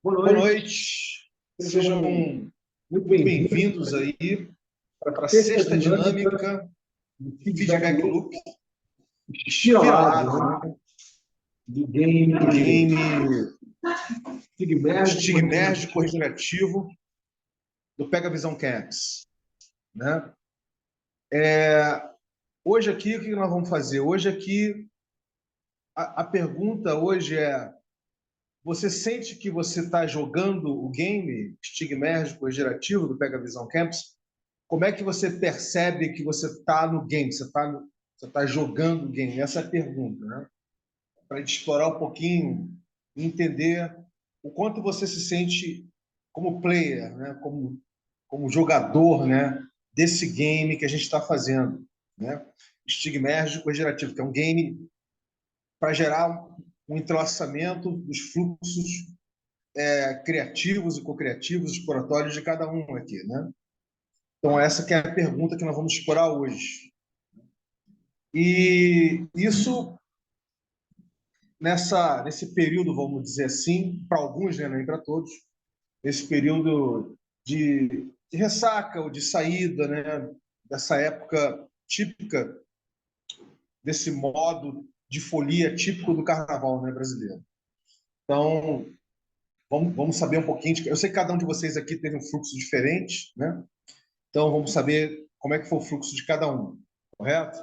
Boa noite, sejam muito bem-vindos aí para a sexta dinâmica do Feedback Loop, inspirado do game estigmérgico regenerativo do Pega Visão Camps, né? Hoje aqui, o que nós vamos fazer? Hoje aqui, a pergunta hoje é: você sente que você está jogando o game estigmérgico regenerativo do Pega Visão Camps? Como é que você percebe que você está no game, você tá jogando o game? Essa é a pergunta, né? Para a gente explorar um pouquinho e entender o quanto você se sente como player, né? Como jogador, né? Desse game que a gente está fazendo, né? Estigmérgico regenerativo, que é um game para gerar um entrelaçamento dos fluxos criativos e co-criativos, exploratórios de cada um aqui, né? Então, essa que é a pergunta que nós vamos explorar hoje. E isso, nesse período, vamos dizer assim, para alguns, né, nem para todos, nesse período de ressaca ou de saída, né, dessa época típica, desse modo de folia típico do carnaval, né, brasileiro. Então, vamos saber um pouquinho. Eu sei que cada um de vocês aqui teve um fluxo diferente, né? Então, vamos saber como é que foi o fluxo de cada um, correto?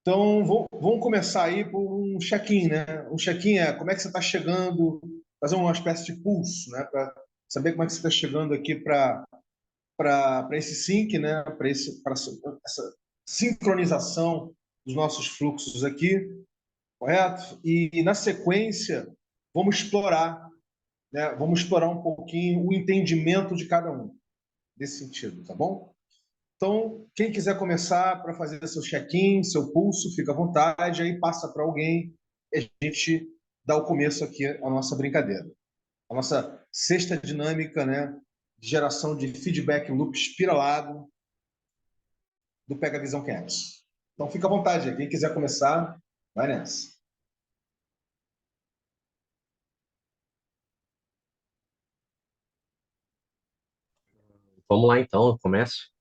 Então, vamos começar aí por um check-in, né? Um check-in é como é que você está chegando, fazer uma espécie de pulso, né? Para saber como é que você está chegando aqui para esse sync, né? Para essa sincronização dos nossos fluxos aqui, correto? E na sequência, vamos explorar, né? Vamos explorar um pouquinho o entendimento de cada um nesse sentido, tá bom? Então, quem quiser começar para fazer seu check-in, seu pulso, fica à vontade, aí passa para alguém e a gente dá o começo aqui à nossa brincadeira. A nossa sexta dinâmica, né, de geração de feedback loop espiralado do Pega Visão Camps. Então, fica à vontade, quem quiser começar, vai nessa. Vamos lá então, eu começo.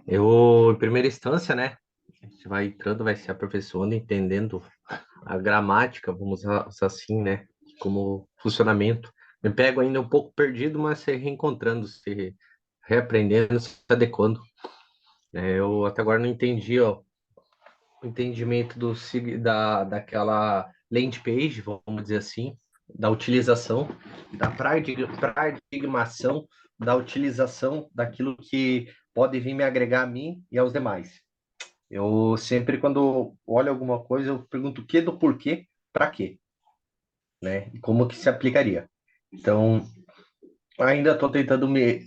Em primeira instância, né? A gente vai entrando, vai se aperfeiçoando, entendendo a gramática, vamos usar assim, né? Como funcionamento. Me pego ainda um pouco perdido, mas se reencontrando, se reaprendendo, se adequando. Eu até agora não entendi, ó, o entendimento daquela landing page, vamos dizer assim, da utilização, da paradigmação da utilização daquilo que pode vir me agregar a mim e aos demais. Eu sempre, quando olho alguma coisa, eu pergunto o que do porquê, para quê, né? E como que se aplicaria. Então, ainda estou tentando me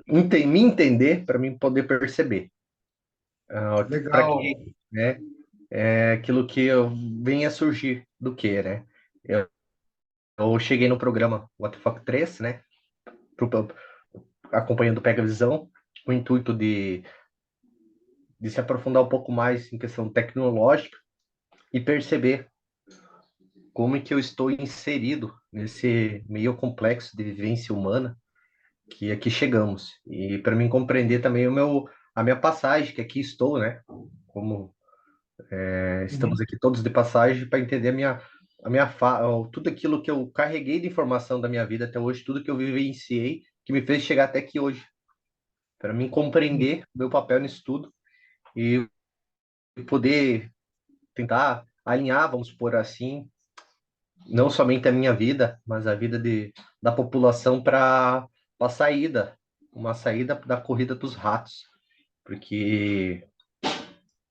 entender para mim poder perceber para Legal. quê, né? É aquilo que eu venha surgir do que, né? Eu cheguei no programa What the Fuck 3, né? Acompanhando o Pega Visão, com o intuito de se aprofundar um pouco mais em questão tecnológica e perceber como é que eu estou inserido nesse meio complexo de vivência humana que aqui chegamos. E para mim compreender também a minha passagem, que aqui estou, né? Como estamos aqui todos de passagem para entender tudo aquilo que eu carreguei de informação da minha vida até hoje, tudo que eu vivenciei, que me fez chegar até aqui hoje. Para mim compreender o meu papel nisso tudo e poder tentar alinhar, vamos supor assim, não somente a minha vida, mas a vida da população para a saída, uma saída da corrida dos ratos, porque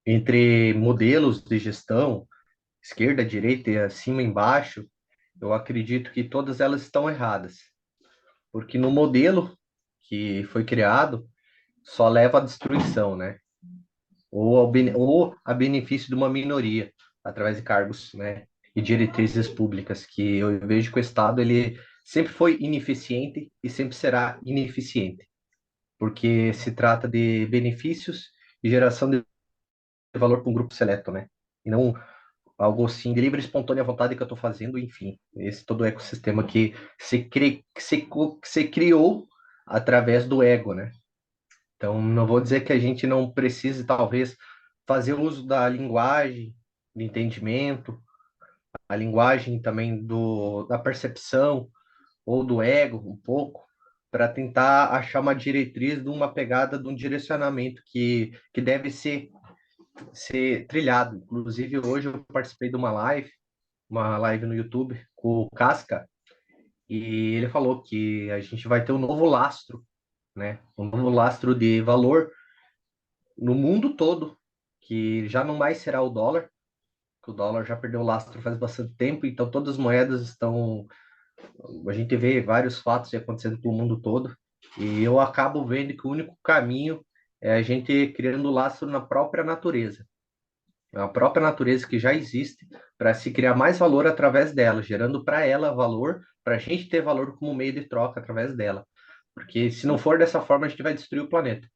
entre modelos de gestão, esquerda, direita, e acima e embaixo, eu acredito que todas elas estão erradas, porque no modelo que foi criado só leva à destruição, né? Ou a benefício de uma minoria, através de cargos, né, e diretrizes públicas, que eu vejo que o Estado ele sempre foi ineficiente e sempre será ineficiente, porque se trata de benefícios e geração de valor para um grupo seleto, né? E não algo assim, de livre e espontânea vontade que eu estou fazendo, enfim, esse todo o ecossistema que se criou através do ego, né? Então, não vou dizer que a gente não precise, talvez, fazer uso da linguagem, do entendimento, a linguagem também da percepção ou do ego, um pouco, para tentar achar uma diretriz de uma pegada, de um direcionamento que deve ser trilhado. Inclusive, hoje eu participei de uma live no YouTube com o Casca, e ele falou que a gente vai ter um novo lastro, né? Um novo lastro de valor no mundo todo, que já não mais será o dólar, que o dólar já perdeu o lastro faz bastante tempo, então todas as moedas estão. A gente vê vários fatos acontecendo pelo mundo todo, e eu acabo vendo que o único caminho é a gente criando lastro na própria natureza. É a própria natureza que já existe para se criar mais valor através dela, gerando para ela valor, para a gente ter valor como meio de troca através dela. Porque se não for dessa forma, a gente vai destruir o planeta.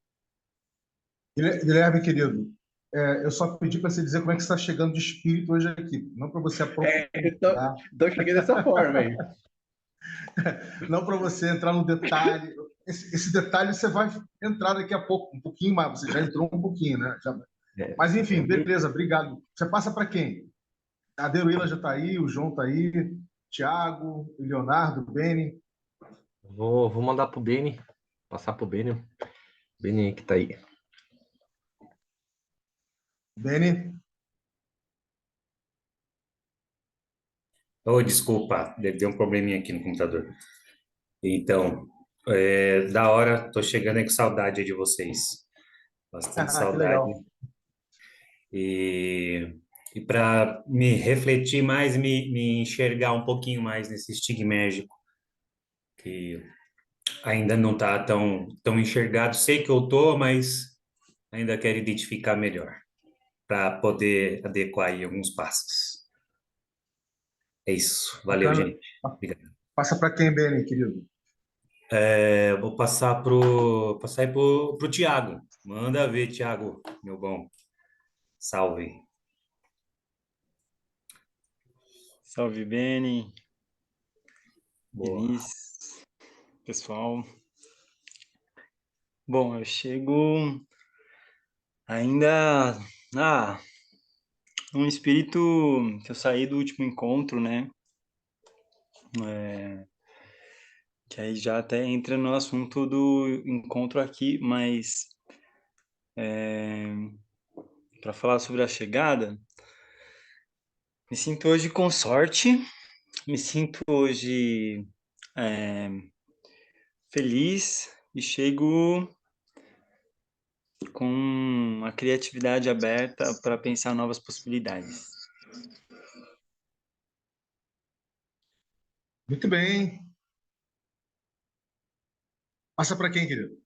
Guilherme, querido, eu só pedi para você dizer como é que você está chegando de espírito hoje aqui, não para você aprofundar, Então cheguei dessa forma aí. não para você entrar no detalhe. Esse detalhe você vai entrar daqui a pouco, um pouquinho mais. Você já entrou um pouquinho, né? É, Mas, enfim, eu beleza, obrigado. Você passa para quem? A Deruíla já está aí, o João está aí, Tiago, o Leonardo, o Beni. vou mandar pro Beni, passar pro Beni. Beni que tá aí. Beni, Oh, desculpa, deve ter um probleminha aqui no computador. Então, da hora, tô chegando aí com saudade de vocês. Bastante que saudade. legal. E para me refletir mais, me enxergar um pouquinho mais nesse estigmérgico, que ainda não está tão enxergado. Sei que eu tô, mas ainda quero identificar melhor, para poder adequar aí alguns passos. É isso. Valeu, Bacana. gente. Obrigado. Passa para quem, Beni, querido? Eu vou passar aí pro Tiago. Manda ver, Tiago, meu bom. Salve. Salve, Beni, Boa. Vinícius, pessoal. Bom, eu chego ainda um espírito que eu saí do último encontro, né? Que aí já até entra no assunto do encontro aqui, mas para falar sobre a chegada, me sinto hoje com sorte, me sinto hoje feliz e chego com a criatividade aberta para pensar novas possibilidades. Muito bem. Passa para quem, querido?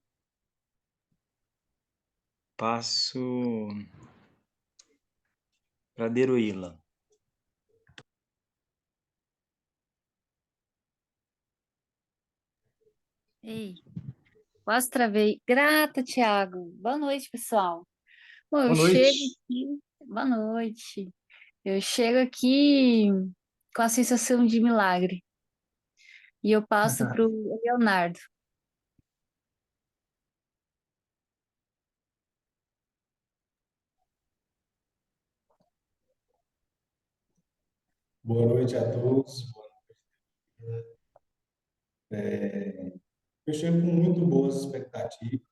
Passo para Deruíla. Ei, quase travei. Grata, Thiago. Boa noite, pessoal. Bom, eu Boa chego noite. aqui. Boa noite. Eu chego aqui com a sensação de milagre. E eu passo para o Leonardo. Boa noite a todos. Eu chego com muito boas expectativas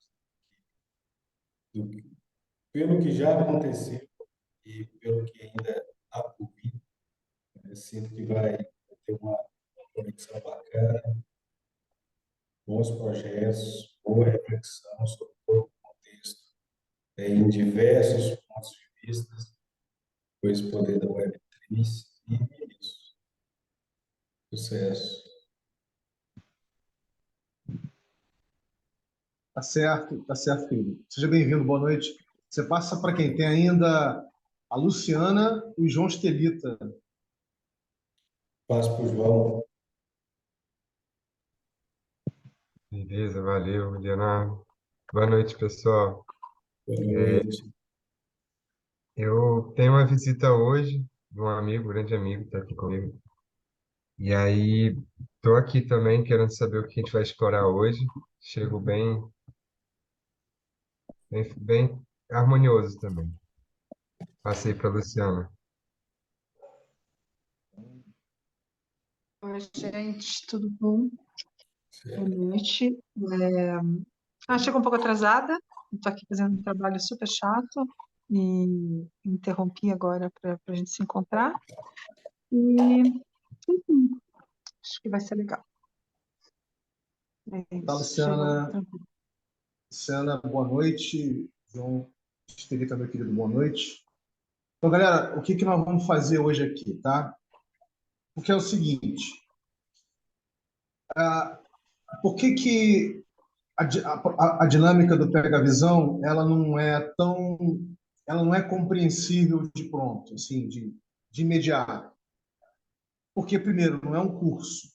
do pelo que já aconteceu e pelo que ainda há por vir. Eu sinto que vai ter uma conexão bacana, bons projetos, boa reflexão sobre todo o contexto, em diversos pontos de vista, com esse poder da Web3 e isso. Sucesso. Tá certo, querido. Seja bem-vindo, boa noite. Você passa para quem? Tem ainda a Luciana e o João Estelita. Passo para o João. Beleza, valeu, Leonardo. Boa noite, pessoal. Boa noite. Eu tenho uma visita hoje de um amigo, grande amigo, está aqui comigo. E aí, estou aqui também querendo saber o que a gente vai explorar hoje. Chego bem harmonioso também. Passei para a Luciana. Oi, gente, tudo bom? Boa noite. Chego um pouco atrasada, estou aqui fazendo um trabalho super chato e interrompi agora para a gente se encontrar. E, enfim, acho que vai ser legal. É Tá, isso, Luciana. tranquilo. Luciana, boa noite. João Esteve também, querido, boa noite. Então, galera, o que que nós vamos fazer hoje aqui, tá? Porque é o seguinte, por que que a dinâmica do Pega Visão, ela não é compreensível de pronto, assim, de imediato. Porque, primeiro, não é um curso,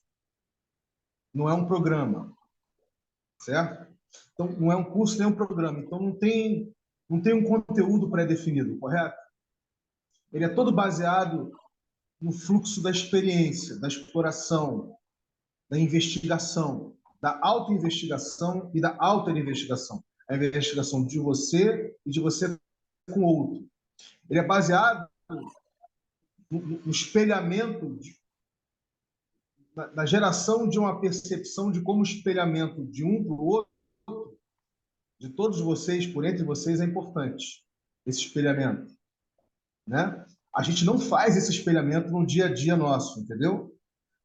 não é um programa, certo? Então, não é um curso nem um programa, então não tem um conteúdo pré-definido, correto? Ele é todo baseado no fluxo da experiência, da exploração, da investigação, da autoinvestigação e da auto-investigação. A investigação de você e de você com o outro. Ele é baseado no espelhamento, na geração de uma percepção de como o espelhamento de um para o outro, de todos vocês, por entre vocês, é importante. Esse espelhamento. Né? A gente não faz esse espelhamento no dia a dia nosso, entendeu?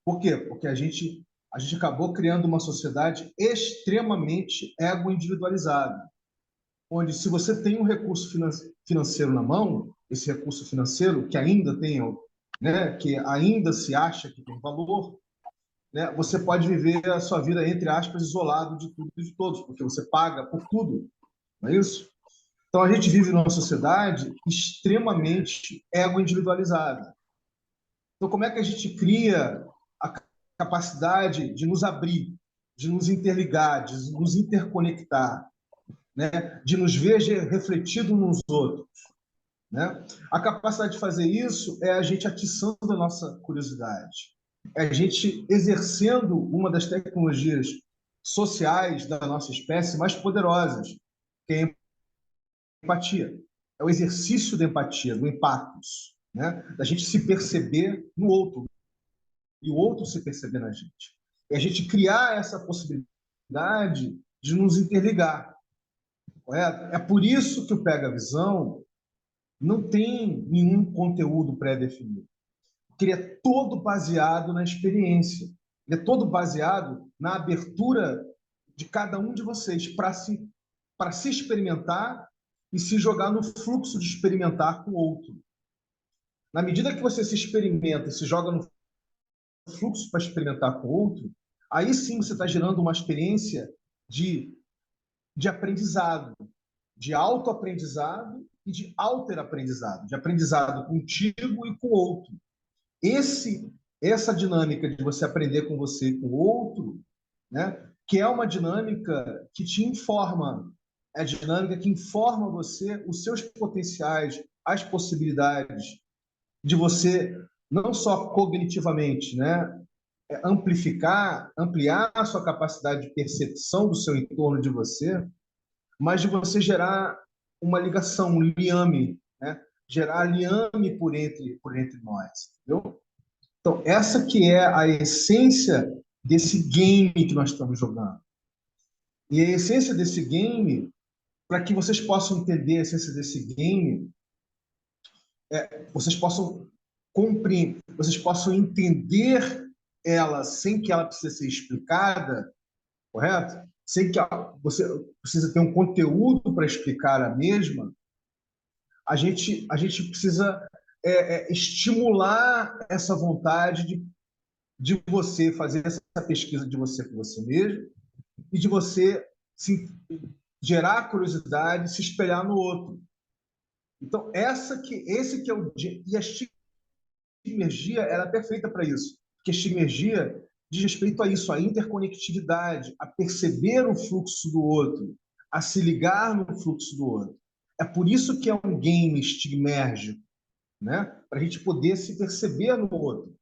Por quê? Porque a gente acabou criando uma sociedade extremamente ego-individualizada, onde se você tem um recurso financeiro na mão, esse recurso financeiro que ainda tem, né, que ainda se acha que tem valor, né, você pode viver a sua vida, entre aspas, isolado de tudo e de todos, porque você paga por tudo, não é isso? Então a gente vive numa sociedade extremamente ego-individualizada. Então como é que a gente cria a capacidade de nos abrir, de nos interligar, de nos interconectar, né? De nos ver refletido nos outros, né? A capacidade de fazer isso é a gente atiçando a nossa curiosidade, é a gente exercendo uma das tecnologias sociais da nossa espécie mais poderosas, que é a empatia. É o exercício da empatia, do empatos, né? Da gente se perceber no outro e o outro se perceber na gente. E a gente criar essa possibilidade de nos interligar. Correto? É por isso que o Pega Visão não tem nenhum conteúdo pré-definido. Porque ele é todo baseado na experiência. Ele é todo baseado na abertura de cada um de vocês para se experimentar e se jogar no fluxo de experimentar com o outro. Na medida que você se experimenta e se joga no fluxo para experimentar com o outro, aí sim você está gerando uma experiência de aprendizado, de autoaprendizado e de alteraprendizado, de aprendizado contigo e com o outro. Essa dinâmica de você aprender com você e com o outro, né, que é uma dinâmica que te informa, é a dinâmica que informa você os seus potenciais, as possibilidades de você não só cognitivamente, né, ampliar a sua capacidade de percepção do seu entorno de você, mas de você gerar uma ligação, um liame, né? Gerar liame por entre nós, entendeu? Então, essa que é a essência desse game que nós estamos jogando. E a essência desse game, para que vocês possam entender a essência desse game, vocês possam compreender, vocês possam entender ela sem que ela precise ser explicada, correto? Sem que você precisa ter um conteúdo para explicar a mesma, a gente precisa estimular essa vontade de você fazer essa pesquisa de você com você mesmo e de você gerar curiosidade, se espelhar no outro. Então, esse que é o... E a sinergia, ela é perfeita para isso, porque a sinergia diz respeito a isso, a interconectividade, a perceber o fluxo do outro, a se ligar no fluxo do outro. É por isso que é um game estigmérgico, né? Para a gente poder se perceber no outro.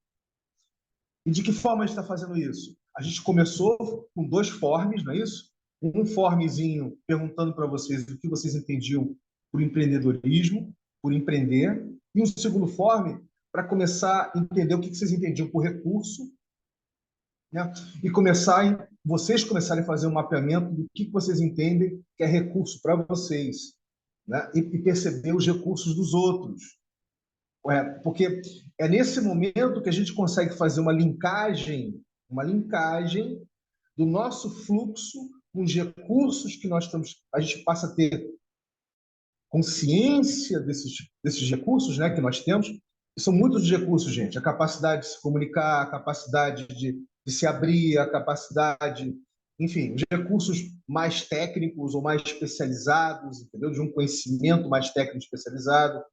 E de que forma a gente está fazendo isso? A gente começou com 2 forms, não é isso? Um formzinho perguntando para vocês o que vocês entendiam por empreendedorismo, por empreender, e um segundo form para começar a entender o que vocês entendiam por recurso, né? E vocês começarem a fazer um mapeamento do que vocês entendem que é recurso para vocês, né? E perceber os recursos dos outros. Porque é nesse momento que a gente consegue fazer uma linkagem do nosso fluxo com os recursos que nós temos. A gente passa a ter consciência desses recursos, né, que nós temos. E são muitos recursos, gente. A capacidade de se comunicar, a capacidade de se abrir, a capacidade, enfim, os recursos mais técnicos ou mais especializados, entendeu? De um conhecimento mais técnico especializado.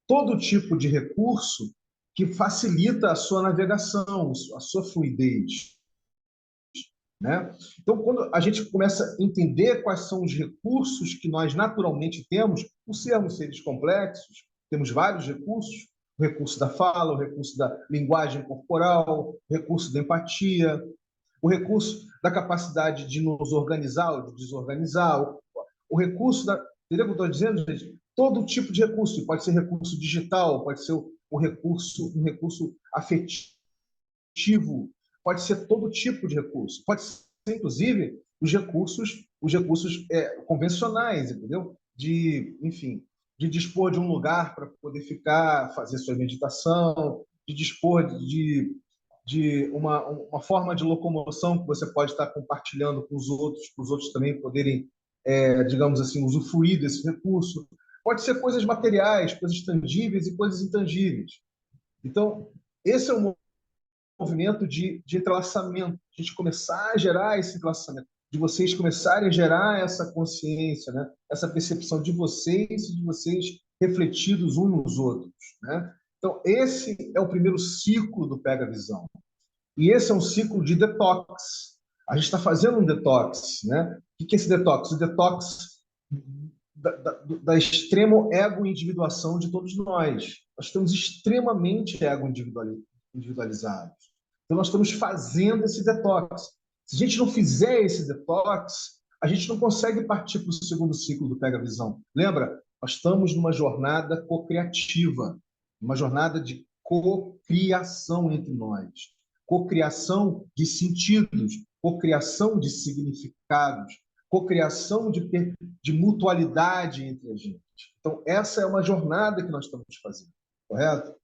Todo tipo de recurso que facilita a sua navegação, a sua fluidez, né? Então, quando a gente começa a entender quais são os recursos que nós naturalmente temos, por sermos seres complexos, temos vários recursos, o recurso da fala, o recurso da linguagem corporal, o recurso da empatia, o recurso da capacidade de nos organizar ou de desorganizar, o recurso da... Entendeu o que eu estou dizendo, gente? Todo tipo de recurso, pode ser recurso digital, pode ser um recurso afetivo, pode ser todo tipo de recurso, pode ser, inclusive, os recursos convencionais, entendeu? Enfim, de dispor de um lugar para poder ficar, fazer sua meditação, de dispor de uma forma de locomoção que você pode estar compartilhando com os outros, para os outros também poderem, digamos assim, usufruir desse recurso. Pode ser coisas materiais, coisas tangíveis e coisas intangíveis. Então, esse é um movimento de entrelaçamento, de a gente começar a gerar esse entrelaçamento, de vocês começarem a gerar essa consciência, né? Essa percepção de vocês e de vocês refletidos uns nos outros, né? Então, esse é o primeiro ciclo do Pega Visão. E esse é um ciclo de detox. A gente está fazendo um detox, né? O que é esse detox? O detox da extremo ego-individuação de todos nós. Nós estamos extremamente ego-individualizados. Então, nós estamos fazendo esse detox. Se a gente não fizer esse detox, a gente não consegue partir para o segundo ciclo do Pega Visão. Lembra? Nós estamos numa jornada cocriativa, uma jornada de cocriação entre nós. Cocriação de sentidos, cocriação de significados, cocriação de mutualidade entre a gente. Então, essa é uma jornada que nós estamos fazendo, correto?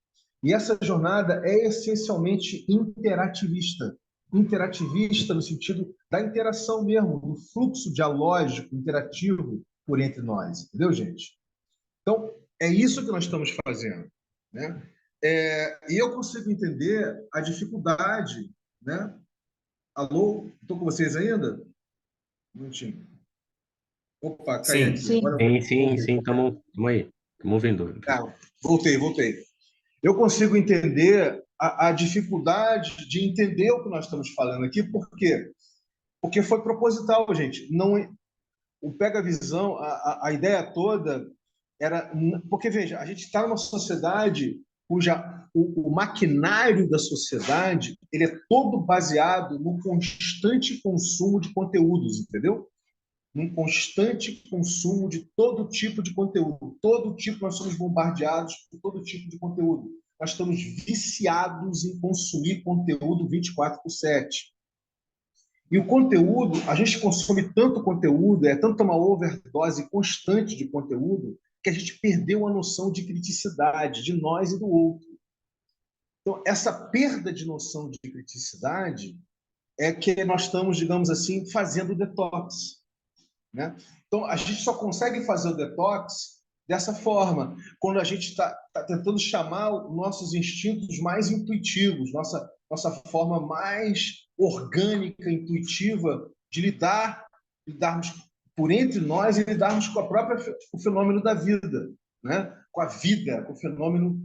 E essa jornada é essencialmente interativista. Interativista no sentido da interação mesmo, do fluxo dialógico, interativo por entre nós. Entendeu, gente? Então, é isso que nós estamos fazendo, né? E eu consigo entender a dificuldade, né? Alô? Estou com vocês ainda? Um minutinho. Opa, caí aqui. Sim. Agora Sim, estamos aí. Estamos ouvindo. Voltei. Eu consigo entender a dificuldade de entender o que nós estamos falando aqui, por quê? Porque foi proposital, gente. Não, o Pega Visão, a ideia toda era... Porque, veja, a gente está numa sociedade cuja o maquinário da sociedade ele é todo baseado no constante consumo de conteúdos, entendeu? Num constante consumo de todo tipo de conteúdo. Todo tipo, nós somos bombardeados por todo tipo de conteúdo. Nós estamos viciados em consumir conteúdo 24/7. E o conteúdo, a gente consome tanto conteúdo, tanta uma overdose constante de conteúdo, que a gente perdeu a noção de criticidade de nós e do outro. Então, essa perda de noção de criticidade é que nós estamos, digamos assim, fazendo detox, né? Então, a gente só consegue fazer o detox dessa forma, quando a gente está tentando chamar os nossos instintos mais intuitivos, nossa forma mais orgânica, intuitiva de lidarmos por entre nós e lidarmos com o fenômeno da vida, né? Com a vida, com o fenômeno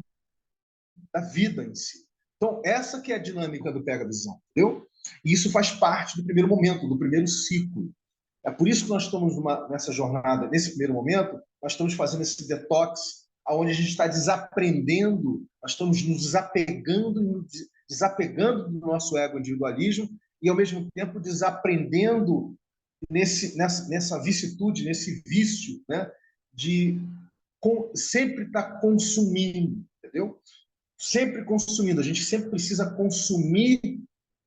da vida em si. Então, essa que é a dinâmica do Pega Visão, entendeu? E isso faz parte do primeiro momento, do primeiro ciclo. É por isso que nós estamos nessa jornada, nesse primeiro momento, nós estamos fazendo esse detox onde a gente está desaprendendo, nós estamos nos desapegando do nosso ego individualismo e, ao mesmo tempo, desaprendendo nessa vicissitude, nesse vício, né, de sempre estar consumindo, entendeu? Sempre consumindo. A gente sempre precisa consumir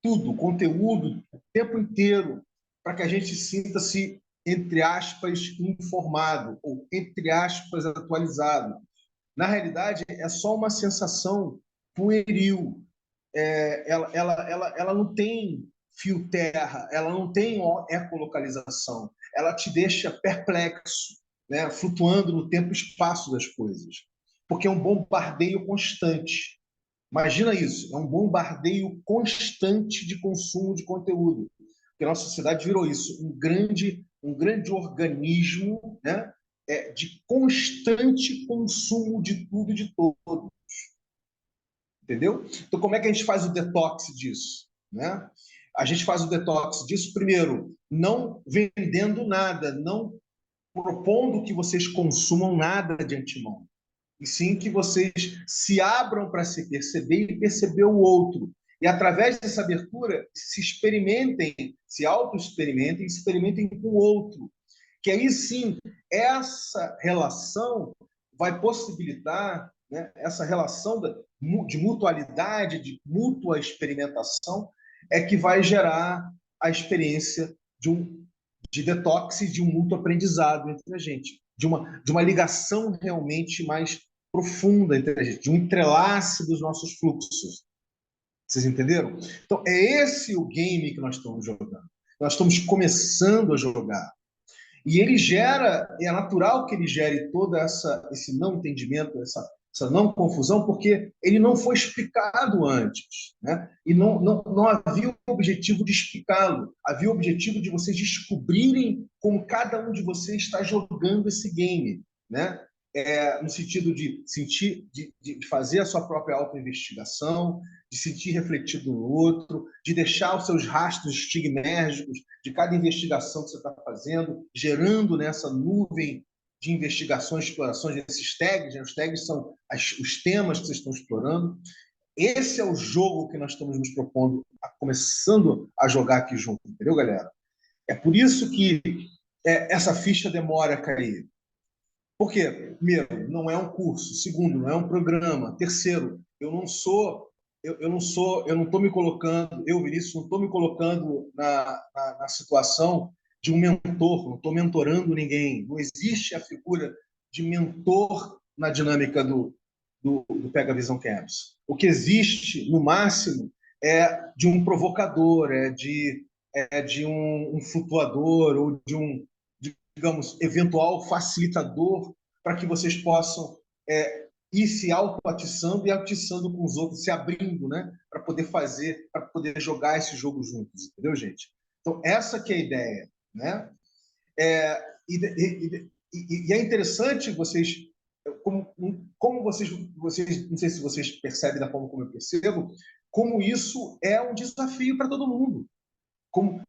tudo, conteúdo, o tempo inteiro, para que a gente sinta-se, entre aspas, informado ou, entre aspas, atualizado. Na realidade, é só uma sensação pueril. Ela não tem fio terra, ela não tem ecolocalização, ela te deixa perplexo, né? Flutuando no tempo e espaço das coisas, porque é um bombardeio constante. Imagina isso, é um bombardeio constante de consumo de conteúdo, porque a nossa sociedade virou isso, um grande organismo, né? De constante consumo de tudo e de todo. Entendeu? Então, como é que a gente faz o detox disso? Né? A gente faz o detox disso, primeiro, não vendendo nada, não propondo que vocês consumam nada de antemão, e sim que vocês se abram para se perceber e perceber o outro. E, através dessa abertura, se experimentem, se auto-experimentem, experimentem com o outro. Que aí, sim, essa relação vai possibilitar, né, essa relação de mutualidade, de mútua experimentação, é que vai gerar a experiência de detox e de um mútuo aprendizado entre a gente, de uma ligação realmente mais profunda entre a gente, de um entrelace dos nossos fluxos. Vocês entenderam? Então, é esse o game que nós estamos jogando. Nós estamos começando a jogar. E ele gera, é natural que ele gere todo esse não entendimento, essa não confusão, porque ele não foi explicado antes, né? E não havia o objetivo de explicá-lo, havia o objetivo de vocês descobrirem como cada um de vocês está jogando esse game, né? No sentido de sentir, de fazer a sua própria autoinvestigação, de sentir refletido no outro, de deixar os seus rastros estigmérgicos de cada investigação que você está fazendo, gerando nessa nuvem de investigações, explorações, esses tags, né? Os tags são os temas que vocês estão explorando. Esse é o jogo que nós estamos nos propondo, começando a jogar aqui junto, entendeu, galera? É por isso que essa ficha demora a cair. Por quê? Primeiro, não é um curso. Segundo, não é um programa. Terceiro, eu não estou me colocando, Vinícius, não estou me colocando na situação de um mentor, não estou mentorando ninguém. Não existe a figura de mentor na dinâmica do Pega Visão Camps. O que existe, no máximo, é de um provocador, é de um flutuador ou de um, digamos, eventual facilitador para que vocês possam ir se auto-atiçando e atiçando com os outros, se abrindo, né? Para poder jogar esse jogo juntos, entendeu, gente? Então, essa que é a ideia, né? E é interessante vocês, como vocês, não sei se vocês percebem da forma como eu percebo, como isso é um desafio para todo mundo. Como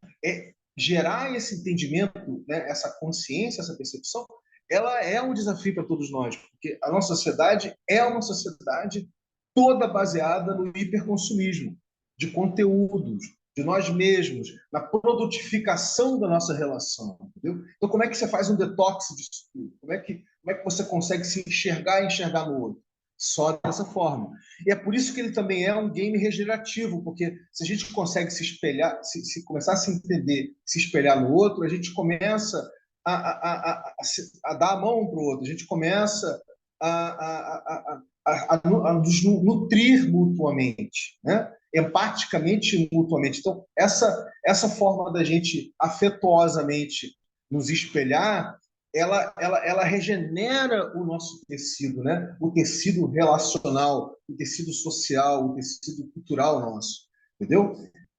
gerar esse entendimento, né, essa consciência, essa percepção, ela é um desafio para todos nós, porque a nossa sociedade é uma sociedade toda baseada no hiperconsumismo de conteúdos, de nós mesmos, na produtificação da nossa relação, entendeu? Então, como é que você faz um detox disso tudo? Como é que você consegue se enxergar e enxergar no outro? Só dessa forma. E é por isso que ele também é um game regenerativo, porque se a gente consegue se espelhar, se começar a se entender, se espelhar no outro, a gente começa a dar a mão para o outro, a gente começa a nos nutrir mutuamente, né? Empaticamente mutuamente. Então, essa forma da gente afetuosamente nos espelhar, ela regenera o nosso tecido, né? O tecido relacional, o tecido social, o tecido cultural nosso, entendeu?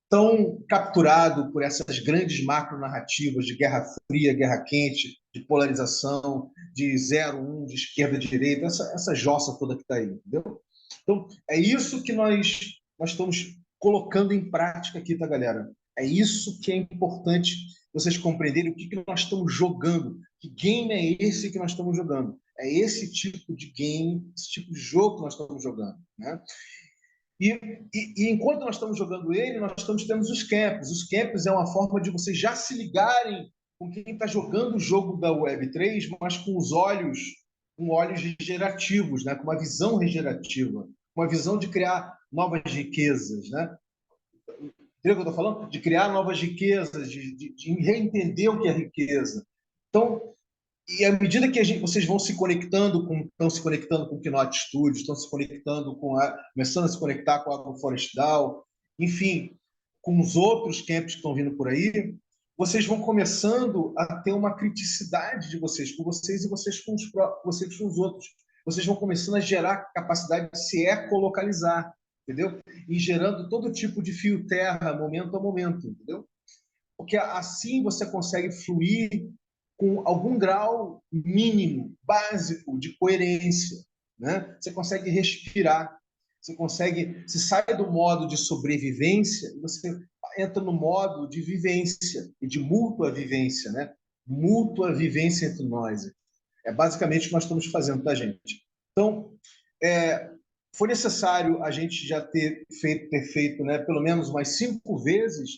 Tão capturado por essas grandes macronarrativas de Guerra Fria, Guerra Quente, de polarização, de 0-1, de esquerda e direita, essa jossa toda que está aí, entendeu? Então, é isso que nós estamos colocando em prática aqui, tá, galera? É isso que é importante vocês compreenderem o que nós estamos jogando. Que game é esse que nós estamos jogando? É esse tipo de game, esse tipo de jogo que nós estamos jogando, né? E enquanto nós estamos jogando ele, nós estamos tendo os camps. Os camps é uma forma de vocês já se ligarem com quem está jogando o jogo da Web3, mas com olhos regenerativos, né? Com uma visão regenerativa, uma visão de criar novas riquezas, né? Entendeu o que eu estou falando? De criar novas riquezas, de reentender o que é riqueza. Então, e à medida que vocês vão estão se conectando com o Knot Studios, estão se conectando começando a se conectar com a Agroforestal, enfim, com os outros camps que estão vindo por aí, vocês vão começando a ter uma criticidade de vocês com vocês e vocês vocês com os outros. Vocês vão começando a gerar capacidade de se ecolocalizar, entendeu? E gerando todo tipo de fio terra, momento a momento, entendeu? Porque assim você consegue fluir com algum grau mínimo, básico de coerência, né? Você consegue respirar, você sai do modo de sobrevivência e você entra no modo de vivência e de mútua vivência, né? Mútua vivência entre nós. É basicamente o que nós estamos fazendo, tá, gente? Então, foi necessário a gente já ter feito, né, pelo menos umas 5 vezes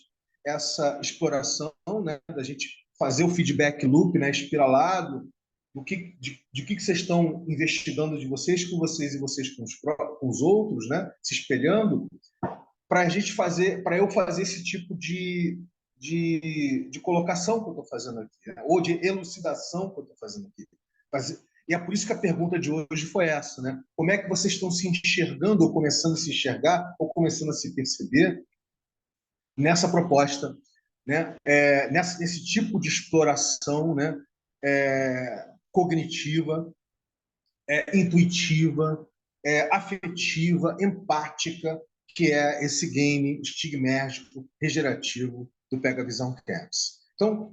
essa exploração, né, da gente fazer o feedback loop, né, espiralado, de que vocês estão investigando de vocês com vocês e vocês com os outros, né, se espelhando, para eu fazer esse tipo de colocação que eu estou fazendo aqui, né, ou de elucidação que eu estou fazendo aqui. E é por isso que a pergunta de hoje foi essa, né? Como é que vocês estão se enxergando, ou começando a se enxergar, ou começando a se perceber nessa proposta, né? Nesse tipo de exploração, né? Cognitiva, intuitiva, afetiva, empática, que é esse game estigmérgico, regenerativo do Pega Visão Camps. Então,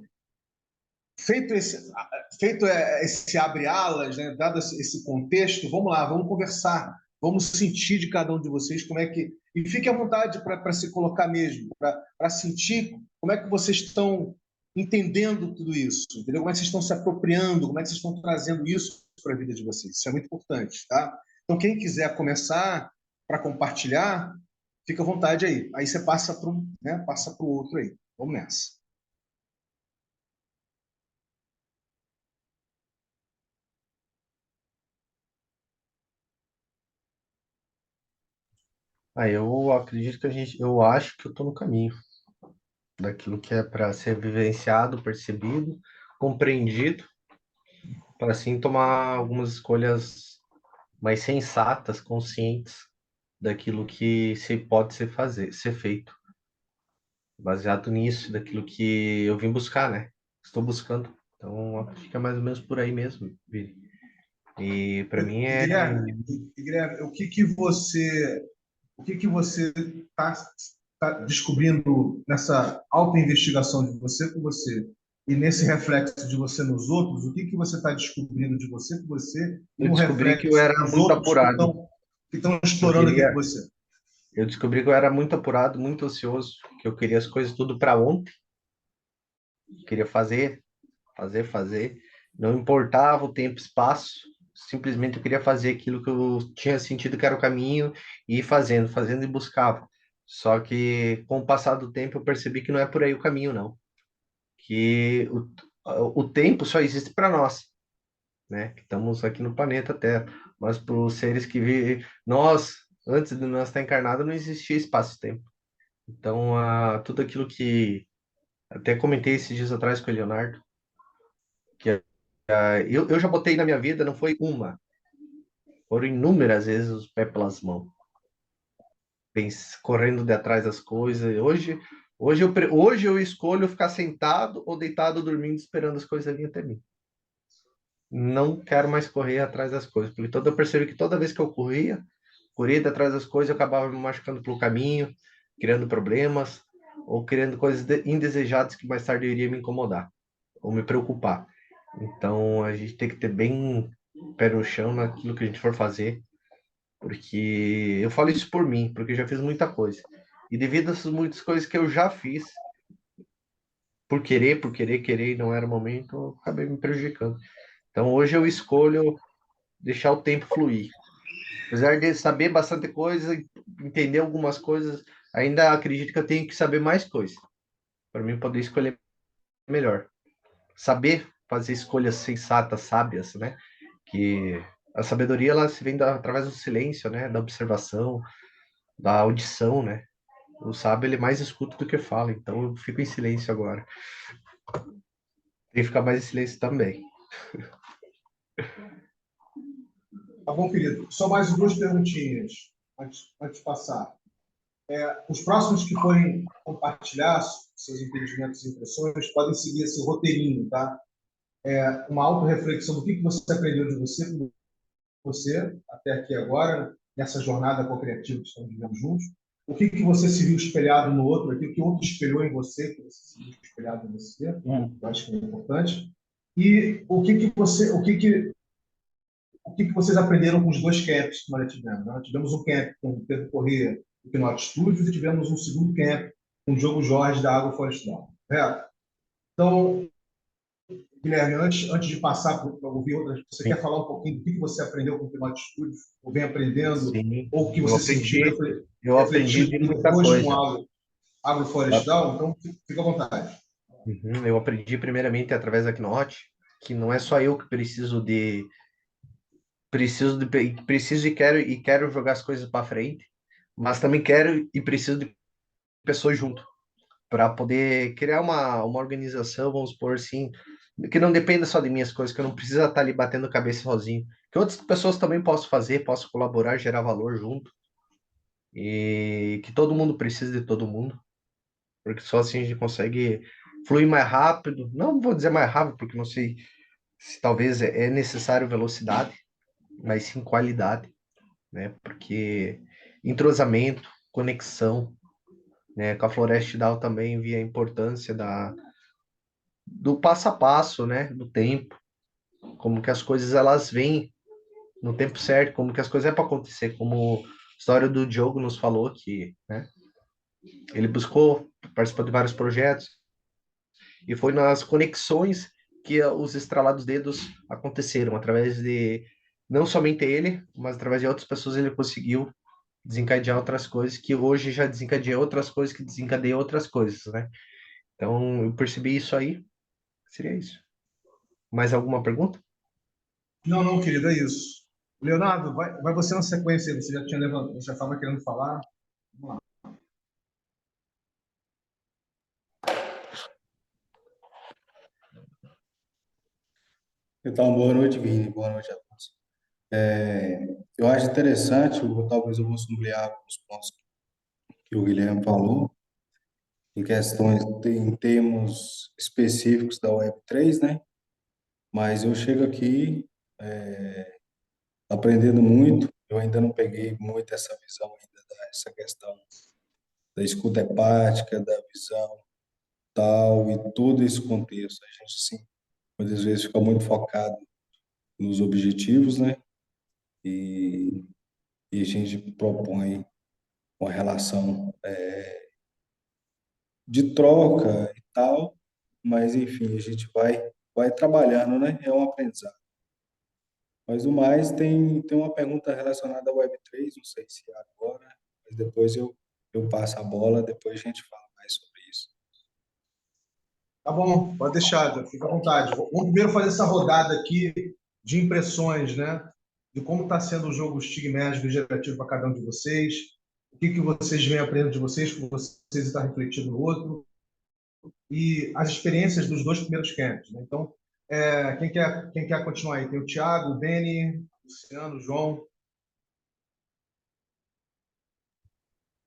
feito esse abre-alas, né, dado esse contexto, vamos lá, vamos conversar, vamos sentir de cada um de vocês como é que... E fique à vontade para se colocar mesmo, para sentir como é que vocês estão entendendo tudo isso, entendeu? Como é que vocês estão se apropriando, como é que vocês estão trazendo isso para a vida de vocês. Isso é muito importante, tá? Então, quem quiser começar para compartilhar, fica à vontade aí. Aí você passa para o outro aí. Vamos nessa. Eu acredito eu acho que eu estou no caminho daquilo que é para ser vivenciado, percebido, compreendido, para assim tomar algumas escolhas mais sensatas, conscientes daquilo que se pode ser feito, baseado nisso, daquilo que eu vim buscar, né? Estou buscando. Então, fica mais ou menos por aí mesmo, Vini. E para mim é Guilherme, o que você está descobrindo nessa autoinvestigação de você com você e nesse reflexo de você nos outros? O que você está descobrindo de você com você e eu no descobri que eu reflexo era dos muito outros apurado. que estão explorando aqui com você? Eu descobri que eu era muito apurado, muito ansioso, que eu queria as coisas tudo para ontem. Eu queria fazer. Não importava o tempo e espaço, simplesmente eu queria fazer aquilo que eu tinha sentido que era o caminho e ir fazendo e buscava. Só que com o passar do tempo eu percebi que não é por aí o caminho, não. Que o tempo só existe para nós, né? Que estamos aqui no planeta Terra, mas para os seres que vivem, antes de nós estar encarnado, não existia espaço-tempo. Então, tudo aquilo que até comentei esses dias atrás com o Leonardo, que eu já botei na minha vida, não foi uma, foram inúmeras vezes os pés pelas mãos, correndo de atrás das coisas. Hoje eu escolho ficar sentado ou deitado dormindo, esperando as coisas virem até mim. Não quero mais correr atrás das coisas, porque eu percebi que toda vez que eu corria atrás das coisas, eu acabava me machucando pelo caminho, criando problemas, ou criando coisas indesejadas que mais tarde iria me incomodar, ou me preocupar. Então, a gente tem que ter bem pé no chão naquilo que a gente for fazer, porque eu falo isso por mim, porque eu já fiz muita coisa. E devido a essas muitas coisas que eu já fiz, por querer, e não era o momento, eu acabei me prejudicando. Então, hoje eu escolho deixar o tempo fluir. Apesar de saber bastante coisa, entender algumas coisas, ainda acredito que eu tenho que saber mais coisas para mim poder escolher melhor. Saber fazer escolhas sensatas, sábias, né? Que a sabedoria ela se vem através do silêncio, né? Da observação, da audição, né? O sábio ele mais escuta do que fala, então eu fico em silêncio agora. Tem que ficar mais em silêncio também. Tá bom, querido. Só mais duas perguntinhas antes de passar. Os próximos que forem compartilhar seus entendimentos e impressões podem seguir esse roteirinho, tá? Uma autorreflexão do que você aprendeu de você, com você, até aqui agora, nessa jornada co-criativa que estamos vivendo juntos. O que você se viu espelhado no outro, aquilo que o outro espelhou em você, que você se viu espelhado em você, eu acho que é importante. E o que vocês aprenderam com os dois camps que nós tivemos? Nós tivemos um camp com o Pedro Corrêa do Knot Studios e tivemos um segundo camp com o Diogo Jorge da Água Florestal. Correto? Então, Guilherme, antes de passar para ouvir outras, você quer falar um pouquinho do que você aprendeu com o Knot Studios, ou vem aprendendo, Sim, ou o que você sentiu eu aprendi de refletindo muita depois com coisa. a Água Florestal? Então, fica à vontade. Eu aprendi primeiramente através da Knot, que não é só eu que preciso e quero jogar as coisas para frente, mas também quero e preciso de pessoas junto para poder criar uma organização, vamos supor assim, que não dependa só de minhas coisas, que eu não precisa estar ali batendo cabeça sozinho, que outras pessoas também possam fazer, possam colaborar, gerar valor junto, e que todo mundo precisa de todo mundo, porque só assim a gente consegue fluir mais rápido, não vou dizer mais rápido, porque não sei se talvez é necessário velocidade, mas sim qualidade, né? Porque entrosamento, conexão, né? Com a Floresta Down também vi a importância do passo a passo, né? Do tempo, como que as coisas elas vêm no tempo certo, como que as coisas é para acontecer, como a história do Diogo nos falou que, né? Ele buscou, participou de vários projetos e foi nas conexões que os estralados dedos aconteceram através de não somente ele, mas através de outras pessoas ele conseguiu desencadear outras coisas que hoje já desencadeia outras coisas que desencadeiam outras coisas, né? Então eu percebi isso aí, seria isso. Mais alguma pergunta? Não, querido, é isso. Leonardo, vai você na sequência, você já tinha levantado, já estava querendo falar. Vamos lá. Então, boa noite, Vini. Boa noite a todos. Eu acho interessante, talvez eu vou sublinhar alguns pontos que o Guilherme falou, em questões, em termos específicos da Web3, né? Mas eu chego aqui aprendendo muito. Eu ainda não peguei muito essa visão ainda dessa questão da escuta hepática, da visão tal e todo esse contexto. A gente, assim, muitas vezes fica muito focado nos objetivos, né? E, e a gente propõe uma relação de troca e tal, mas enfim, a gente vai trabalhando, né? É um aprendizado. Mas o mais tem uma pergunta relacionada à Web3, não sei se é agora, mas depois eu passo a bola, depois a gente fala mais sobre isso. Tá bom, pode deixar, já fica à vontade. Vamos primeiro fazer essa rodada aqui de impressões, né? De como está sendo o jogo Stigmerge gerativo para cada um de vocês, o que vocês vêm aprendendo de vocês, o que vocês estão refletindo no outro, e as experiências dos dois primeiros camps, né? Então, quem quer continuar aí? Tem o Thiago, o Beni, o Luciano, o João.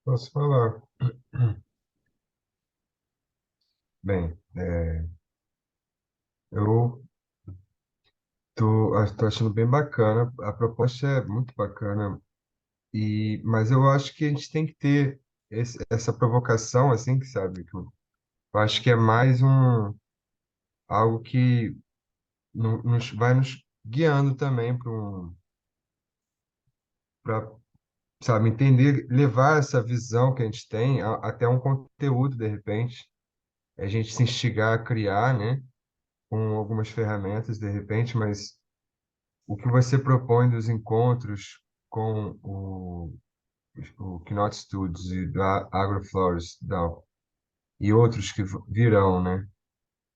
Posso falar? Bem, eu tô achando bem bacana, a proposta é muito bacana, mas eu acho que a gente tem que ter essa provocação, assim, que sabe, que eu acho que é mais algo que vai nos guiando também para, sabe, entender, levar essa visão que a gente tem até um conteúdo, de repente, a gente se instigar a criar, né, com algumas ferramentas, de repente, mas o que você propõe dos encontros com o Knot Studios e da Agroflores e outros que virão, né?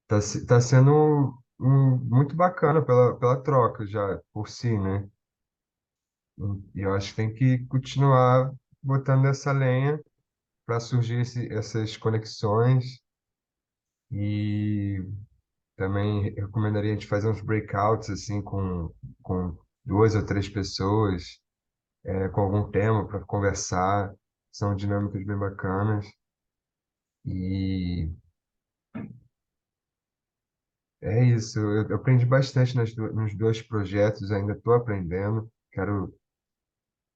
Tá sendo muito bacana pela troca já por si, né? E eu acho que tem que continuar botando essa lenha para surgir essas conexões e também recomendaria a gente fazer uns breakouts assim com 2 ou 3 pessoas, com algum tema para conversar. São dinâmicas bem bacanas. E é isso. Eu aprendi bastante nos 2 projetos, ainda estou aprendendo. Quero,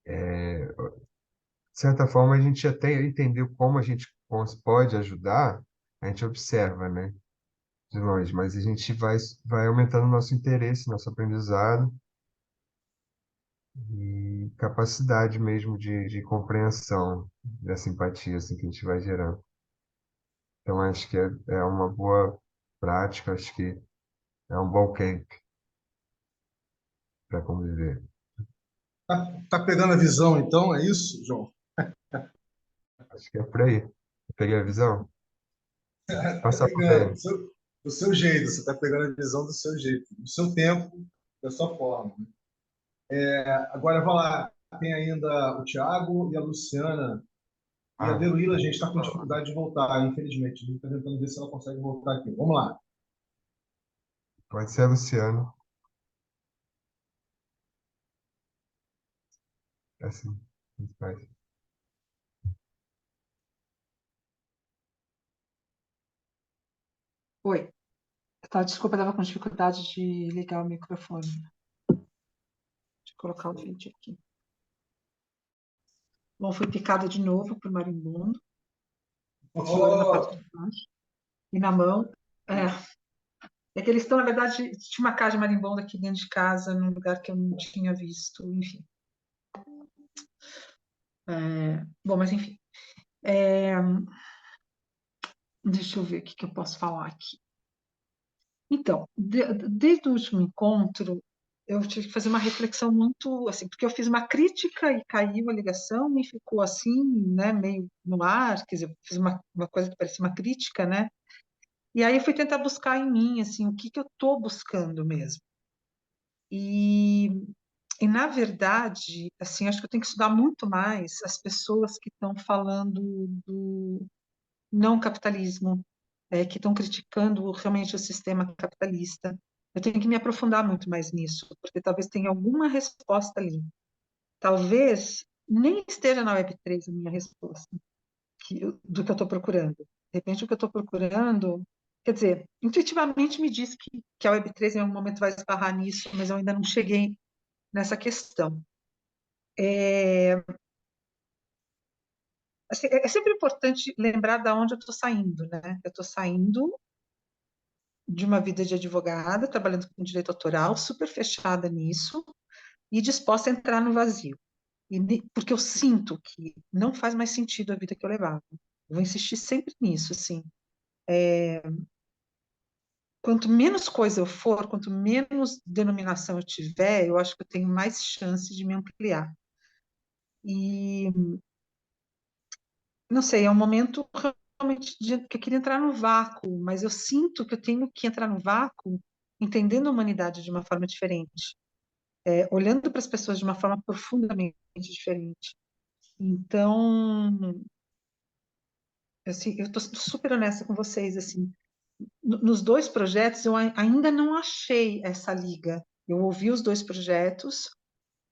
de certa forma, a gente até entendeu como a gente pode ajudar, a gente observa, né? De longe, mas a gente vai aumentando nosso interesse, nosso aprendizado e capacidade mesmo de compreensão da simpatia assim, que a gente vai gerando. Então, acho que é uma boa prática, acho que é um bom camp para conviver. Tá pegando a visão, então? É isso, João? Acho que é por aí. Peguei a visão? Tá Passar por pegando. bem. Do seu jeito, você está pegando a visão do seu jeito, do seu tempo, da sua forma. Agora, vai lá, tem ainda o Thiago e a Luciana. E a Ah, Deruíla, a gente está com dificuldade de voltar, infelizmente. A gente está tentando ver se ela consegue voltar aqui. Vamos lá. pode ser a Luciano. É assim, a gente faz. Oi. Tá, desculpa, eu estava com dificuldade de ligar o microfone. Deixa eu colocar o vídeo aqui. Bom, fui picada de novo por marimbondo. Agora na parte de baixo. E na mão. É que eles estão, na verdade, tinha uma casa de marimbondo aqui dentro de casa, num lugar que eu não tinha visto, enfim. Bom, mas enfim. Deixa eu ver o que eu posso falar aqui. Então, desde o último encontro, eu tive que fazer uma reflexão muito, assim, porque eu fiz uma crítica e caiu a ligação e ficou assim, né, meio no ar, quer dizer, eu fiz uma coisa que parecia uma crítica, né? E aí eu fui tentar buscar em mim, assim, o que eu estou buscando mesmo. E, na verdade, assim, acho que eu tenho que estudar muito mais as pessoas que estão falando do não capitalismo, que estão criticando realmente o sistema capitalista. Eu tenho que me aprofundar muito mais nisso, porque talvez tenha alguma resposta ali. Talvez nem esteja na Web3 a minha resposta do que eu estou procurando. De repente, o que eu estou procurando, quer dizer, intuitivamente me diz que a Web3 em algum momento vai esbarrar nisso, mas eu ainda não cheguei nessa questão. Assim, é sempre importante lembrar de onde eu estou saindo, né? Eu estou saindo de uma vida de advogada, trabalhando com direito autoral, super fechada nisso e disposta a entrar no vazio. Porque eu sinto que não faz mais sentido a vida que eu levava. Eu vou insistir sempre nisso, assim. Quanto menos coisa eu for, quanto menos denominação eu tiver, eu acho que eu tenho mais chance de me ampliar. E, não sei, é um momento realmente que eu queria entrar no vácuo, mas eu sinto que eu tenho que entrar no vácuo entendendo a humanidade de uma forma diferente. Olhando para as pessoas de uma forma profundamente diferente. Então, assim, eu estou super honesta com vocês, assim, nos 2 projetos eu ainda não achei essa liga. Eu ouvi os 2 projetos,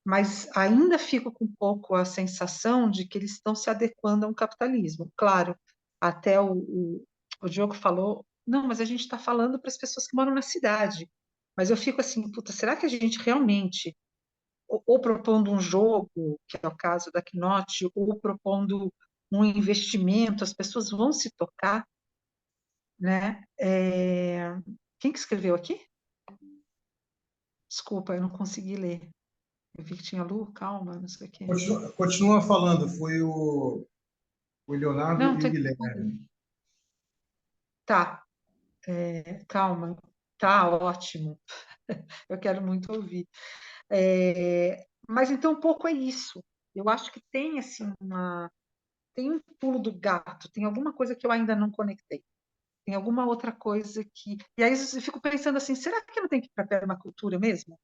mas ainda fico com um pouco a sensação de que eles estão se adequando a um capitalismo. Claro, até o Diogo falou, não, mas a gente está falando para as pessoas que moram na cidade. Mas eu fico assim, puta, será que a gente realmente ou propondo um jogo, que é o caso da Knot, ou propondo um investimento, as pessoas vão se tocar, né? Quem que escreveu aqui? Desculpa, eu não consegui ler. Eu vi que tinha Lu, calma, não sei o quê. Continua falando, foi o Leonardo Não, e o Guilherme. tá, calma, tá ótimo. Eu quero muito ouvir. Mas então um pouco é isso. Eu acho que tem assim tem um pulo do gato, tem alguma coisa que eu ainda não conectei. Tem alguma outra coisa que. E aí eu fico pensando assim, será que eu não tenho que ir para a permacultura mesmo?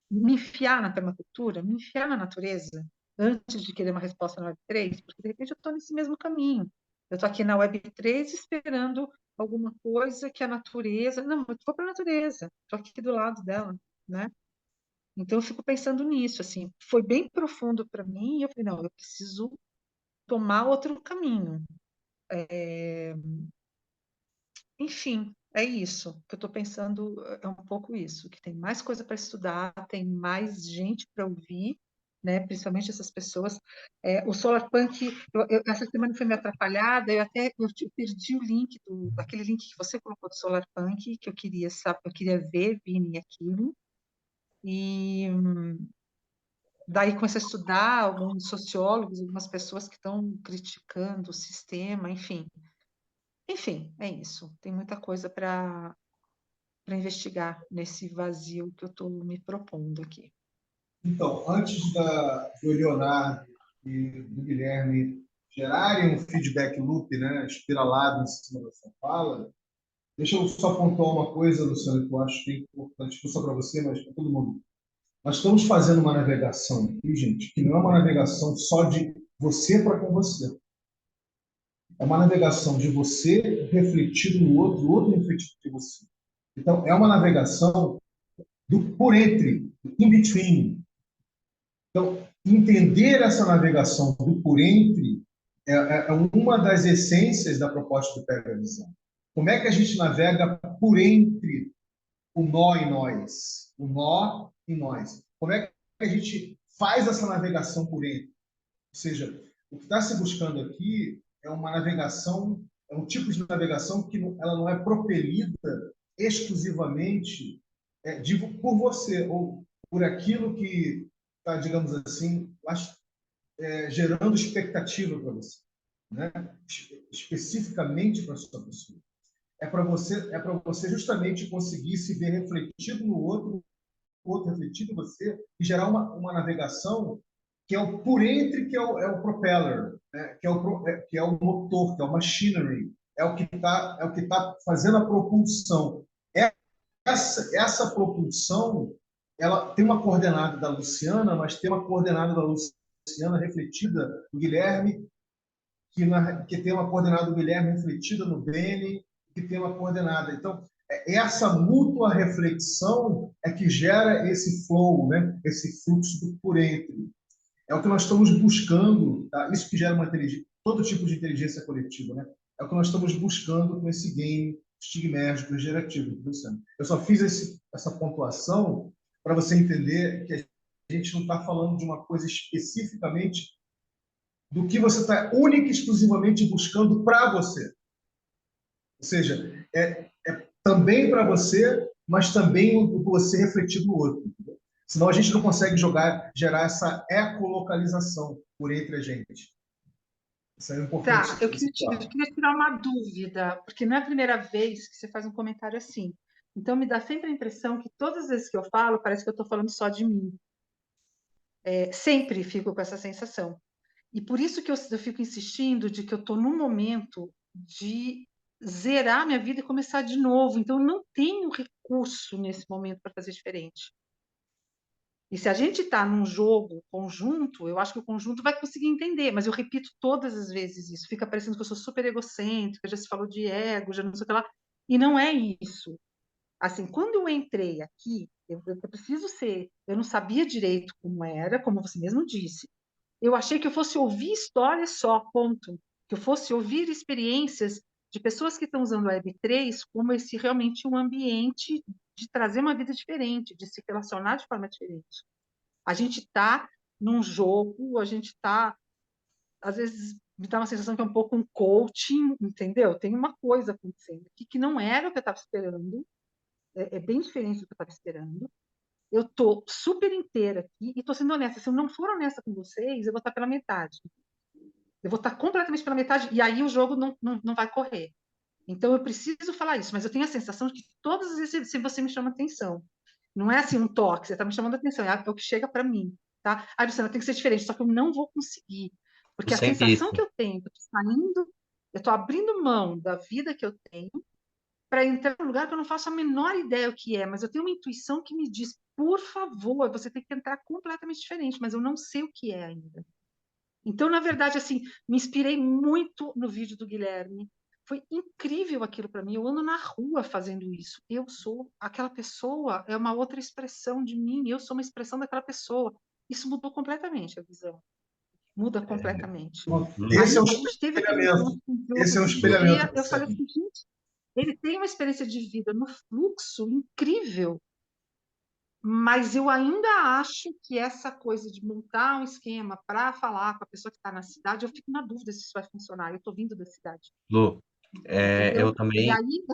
Me enfiar na permacultura, me enfiar na natureza, antes de querer uma resposta na Web3, porque de repente eu estou nesse mesmo caminho. Eu estou aqui na Web3 esperando alguma coisa que a natureza. Não, eu vou para a natureza, estou aqui do lado dela, né? Então eu fico pensando nisso, assim, foi bem profundo para mim, e eu falei, não, eu preciso tomar outro caminho. Enfim, é isso que eu estou pensando, é um pouco isso, que tem mais coisa para estudar, tem mais gente para ouvir, né? Principalmente essas pessoas. O Solarpunk, essa semana foi me atrapalhada, eu perdi o link aquele link que você colocou do Solarpunk, que eu queria saber, eu queria ver, Vini, aquilo. E daí comecei a estudar alguns sociólogos, algumas pessoas que estão criticando o sistema, enfim. Enfim, é isso. Tem muita coisa para investigar nesse vazio que eu estou me propondo aqui. Então, antes do Leonardo e do Guilherme gerarem um feedback loop, né, espiralado em cima da sua fala, deixa eu só pontuar uma coisa, Luciano, que eu acho que é importante, não só para você, mas para todo mundo. Nós estamos fazendo uma navegação aqui, gente, que não é uma navegação só de você para com você. É uma navegação de você refletido no outro, o outro refletido em você. Então, é uma navegação do por entre, do in between. Então, entender essa navegação do por entre é uma das essências da proposta do Pega a Visão. Como é que a gente navega por entre o nó e nós? O nó e nós. Como é que a gente faz essa navegação por entre? Ou seja, o que está se buscando aqui é uma navegação, é um tipo de navegação que ela não é propelida exclusivamente por você, ou por aquilo que está, digamos assim, gerando expectativa para você, né? Especificamente para a sua pessoa. É para você justamente conseguir se ver refletido no outro, o outro refletido em você, e gerar uma navegação que é o por entre, que é o propeller, né? Que é o motor, que é o machinery, é o que tá fazendo a propulsão. Essa propulsão, ela tem uma coordenada da Luciana, mas tem uma coordenada da Luciana refletida no Guilherme, que tem uma coordenada do Guilherme refletida no Beni, que tem uma coordenada. Então, essa mútua reflexão é que gera esse flow, né? Esse fluxo do por entre. É o que nós estamos buscando, tá? Isso que gera todo tipo de inteligência coletiva, né? É o que nós estamos buscando com esse game estigmérgico gerativo. Eu só fiz essa pontuação para você entender que a gente não está falando de uma coisa especificamente do que você está única e exclusivamente buscando para você. Ou seja, é também para você, mas também o você refletido no outro. Entendeu? Senão a gente não consegue gerar essa ecolocalização por entre a gente. Isso é importante. Tá, eu queria tirar uma dúvida, porque não é a primeira vez que você faz um comentário assim. Então, me dá sempre a impressão que todas as vezes que eu falo, parece que eu estou falando só de mim. Sempre fico com essa sensação. E por isso que eu fico insistindo de que eu estou num momento de zerar minha vida e começar de novo. Então, eu não tenho recurso nesse momento para fazer diferente. E se a gente está num jogo conjunto, eu acho que o conjunto vai conseguir entender, mas eu repito todas as vezes isso. Fica parecendo que eu sou super egocêntrica, já se falou de ego, já não sei o que lá. E não é isso. Assim, quando eu entrei aqui, eu preciso ser. Eu não sabia direito como era, como você mesmo disse. Eu achei que eu fosse ouvir histórias só, ponto. Que eu fosse ouvir experiências de pessoas que estão usando a Web3 como esse realmente um ambiente de trazer uma vida diferente, de se relacionar de forma diferente. A gente está num jogo, a gente está, às vezes, me dá uma sensação que é um pouco um coaching, entendeu? Tem uma coisa acontecendo aqui que não era o que eu estava esperando, é bem diferente do que eu estava esperando. Eu estou super inteira aqui e estou sendo honesta. Se eu não for honesta com vocês, eu vou estar pela metade. Eu vou estar completamente pela metade e aí o jogo não vai correr. Então, eu preciso falar isso, mas eu tenho a sensação de que todas as vezes você me chama atenção. Não é assim um toque, você está me chamando a atenção, é o que chega para mim, tá? Ah, Luciana, tem que ser diferente, só que eu não vou conseguir, porque a Sempre sensação que isso. eu tenho, que eu estou saindo, eu estou abrindo mão da vida que eu tenho para entrar num lugar que eu não faço a menor ideia o que é, mas eu tenho uma intuição que me diz, por favor, você tem que entrar completamente diferente, mas eu não sei o que é ainda. Então, na verdade, assim, me inspirei muito no vídeo do Guilherme. Foi incrível aquilo para mim. Eu ando na rua fazendo isso. Eu sou aquela pessoa, é uma outra expressão de mim. Eu sou uma expressão daquela pessoa. Isso mudou completamente a visão. Muda completamente. Aí Esse é um a gente teve aquele espelhamento. encontro com o Esse Diogo é um outro espelhamento. dia. Eu falei assim, gente, ele tem uma experiência de vida no fluxo incrível. Mas eu ainda acho que essa coisa de montar um esquema para falar com a pessoa que está na cidade, eu fico na dúvida se isso vai funcionar. Eu estou vindo da cidade, Lu, eu entendeu? E também. aí,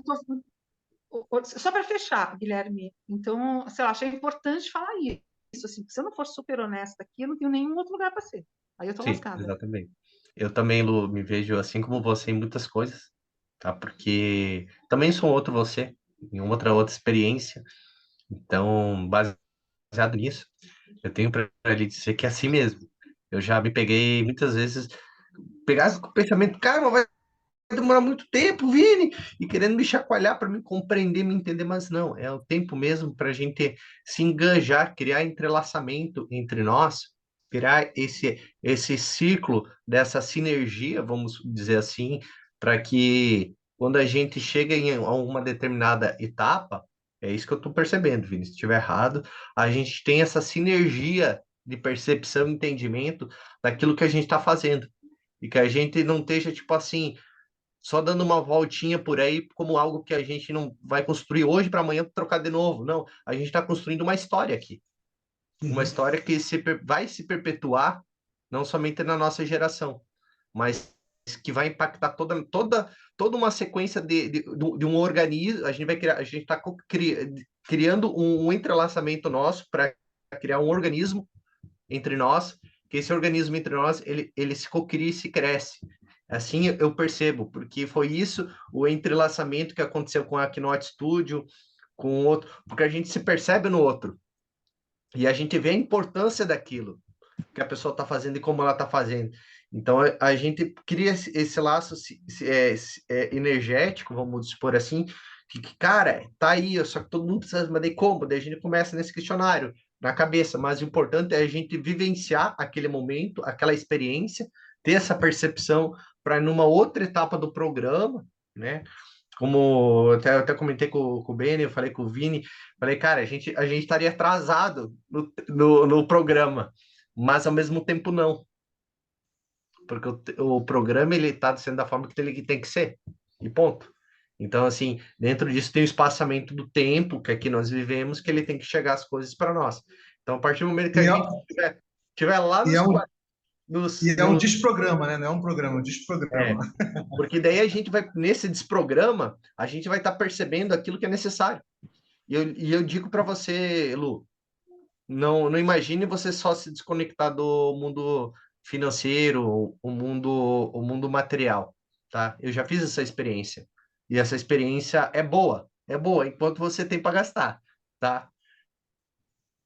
só para fechar, Guilherme, então, sei lá, achei importante falar isso. Assim, se eu não for super honesta aqui, eu não tenho nenhum outro lugar para ser. Aí eu estou Sim, lascada. exatamente. Eu também, Lu, me vejo assim como você em muitas coisas, tá? Porque também sou outro você, em outra experiência. Então, baseado nisso, eu tenho para lhe dizer que é assim mesmo. Eu já me peguei muitas vezes, pegar com o pensamento, cara, mas vai demorar muito tempo, Vini, e querendo me chacoalhar para me compreender, me entender, mas não, é o tempo mesmo para a gente se enganjar, criar entrelaçamento entre nós, criar esse ciclo dessa sinergia, vamos dizer assim, para que quando a gente chega em uma determinada etapa, é isso que eu estou percebendo, Vini, se estiver errado, a gente tem essa sinergia de percepção e entendimento daquilo que a gente está fazendo. E que a gente não esteja, tipo assim, só dando uma voltinha por aí como algo que a gente não vai construir hoje para amanhã trocar de novo. Não, a gente está construindo uma história aqui. Uma Uhum. história que vai se perpetuar não somente na nossa geração, mas que vai impactar toda uma sequência de um organismo. A gente vai criar, a gente está criando um entrelaçamento nosso para criar um organismo entre nós, que esse organismo entre nós, ele se cocria e se cresce. Assim eu percebo, porque foi isso o entrelaçamento que aconteceu com a Keynote Studio, com o outro, porque a gente se percebe no outro. E a gente vê a importância daquilo que a pessoa está fazendo e como ela está fazendo. Então a gente cria esse laço energético, vamos supor assim, que, cara, tá aí, só que todo mundo precisa, mas daí como? Daí a gente começa nesse questionário na cabeça, mas o importante é a gente vivenciar aquele momento, aquela experiência, ter essa percepção para numa outra etapa do programa, né? Como eu até comentei com o Beni, eu falei com o Vini, falei, cara, a gente estaria atrasado no programa, mas ao mesmo tempo não, porque o programa ele está sendo da forma que ele tem que ser, e ponto. Então, assim, dentro disso tem o espaçamento do tempo que aqui nós vivemos, que ele tem que chegar as coisas para nós. Então, a partir do momento que a E é, gente estiver lá e é um, nos, e é um nos, desprograma, né? Não é um programa, é um é, desprograma. porque daí a gente vai, nesse desprograma, a gente vai estar percebendo aquilo que é necessário. E eu digo para você, Lu, não imagine você só se desconectar do mundo financeiro, o mundo material, tá? Eu já fiz essa experiência. E essa experiência é boa, enquanto você tem para gastar, tá?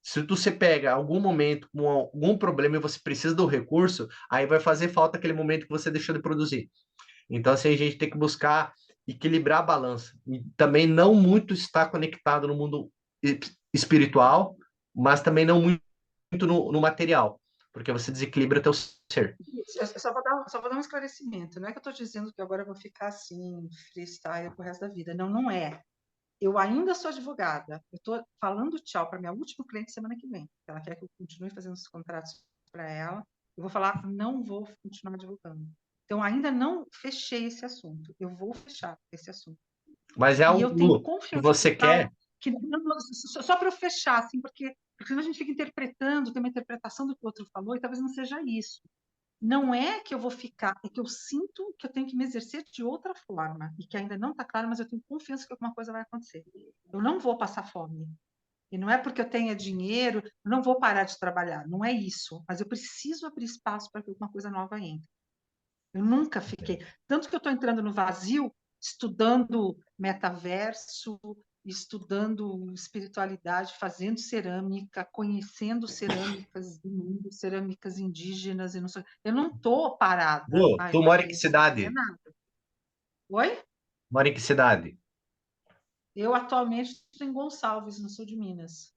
Se você pega algum momento com algum problema e você precisa do recurso, aí vai fazer falta aquele momento que você deixou de produzir. Então, assim, a gente tem que buscar equilibrar a balança. E também não muito estar conectado no mundo espiritual, mas também não muito no material, porque você desequilibra teu ser. Eu só vou dar um esclarecimento. Não é que eu estou dizendo que agora eu vou ficar assim, freestyle pro resto da vida. Não, não é. Eu ainda sou advogada. Eu estou falando tchau para minha última cliente semana que vem. Ela quer que eu continue fazendo os contratos para ela. Eu vou falar, não vou continuar divulgando. Então, ainda não fechei esse assunto. Eu vou fechar esse assunto. Mas é E eu tenho algo que confiança você total quer. que só para eu fechar, assim, porque senão a gente fica interpretando, tem uma interpretação do que o outro falou e talvez não seja isso. Não é que eu vou ficar, é que eu sinto que eu tenho que me exercer de outra forma e que ainda não está claro, mas eu tenho confiança que alguma coisa vai acontecer. Eu não vou passar fome. E não é porque eu tenha dinheiro, eu não vou parar de trabalhar. Não é isso. Mas eu preciso abrir espaço para que alguma coisa nova entre. Eu nunca fiquei. Tanto que eu estou entrando no vazio, estudando metaverso estudando espiritualidade, fazendo cerâmica, conhecendo cerâmicas do mundo, cerâmicas indígenas e não sei. Eu não estou parada. Lu, tu Eu mora em que parei sem fazer cidade? nada. Oi? Mora em que cidade? Eu atualmente estou em Gonçalves, no sul de Minas.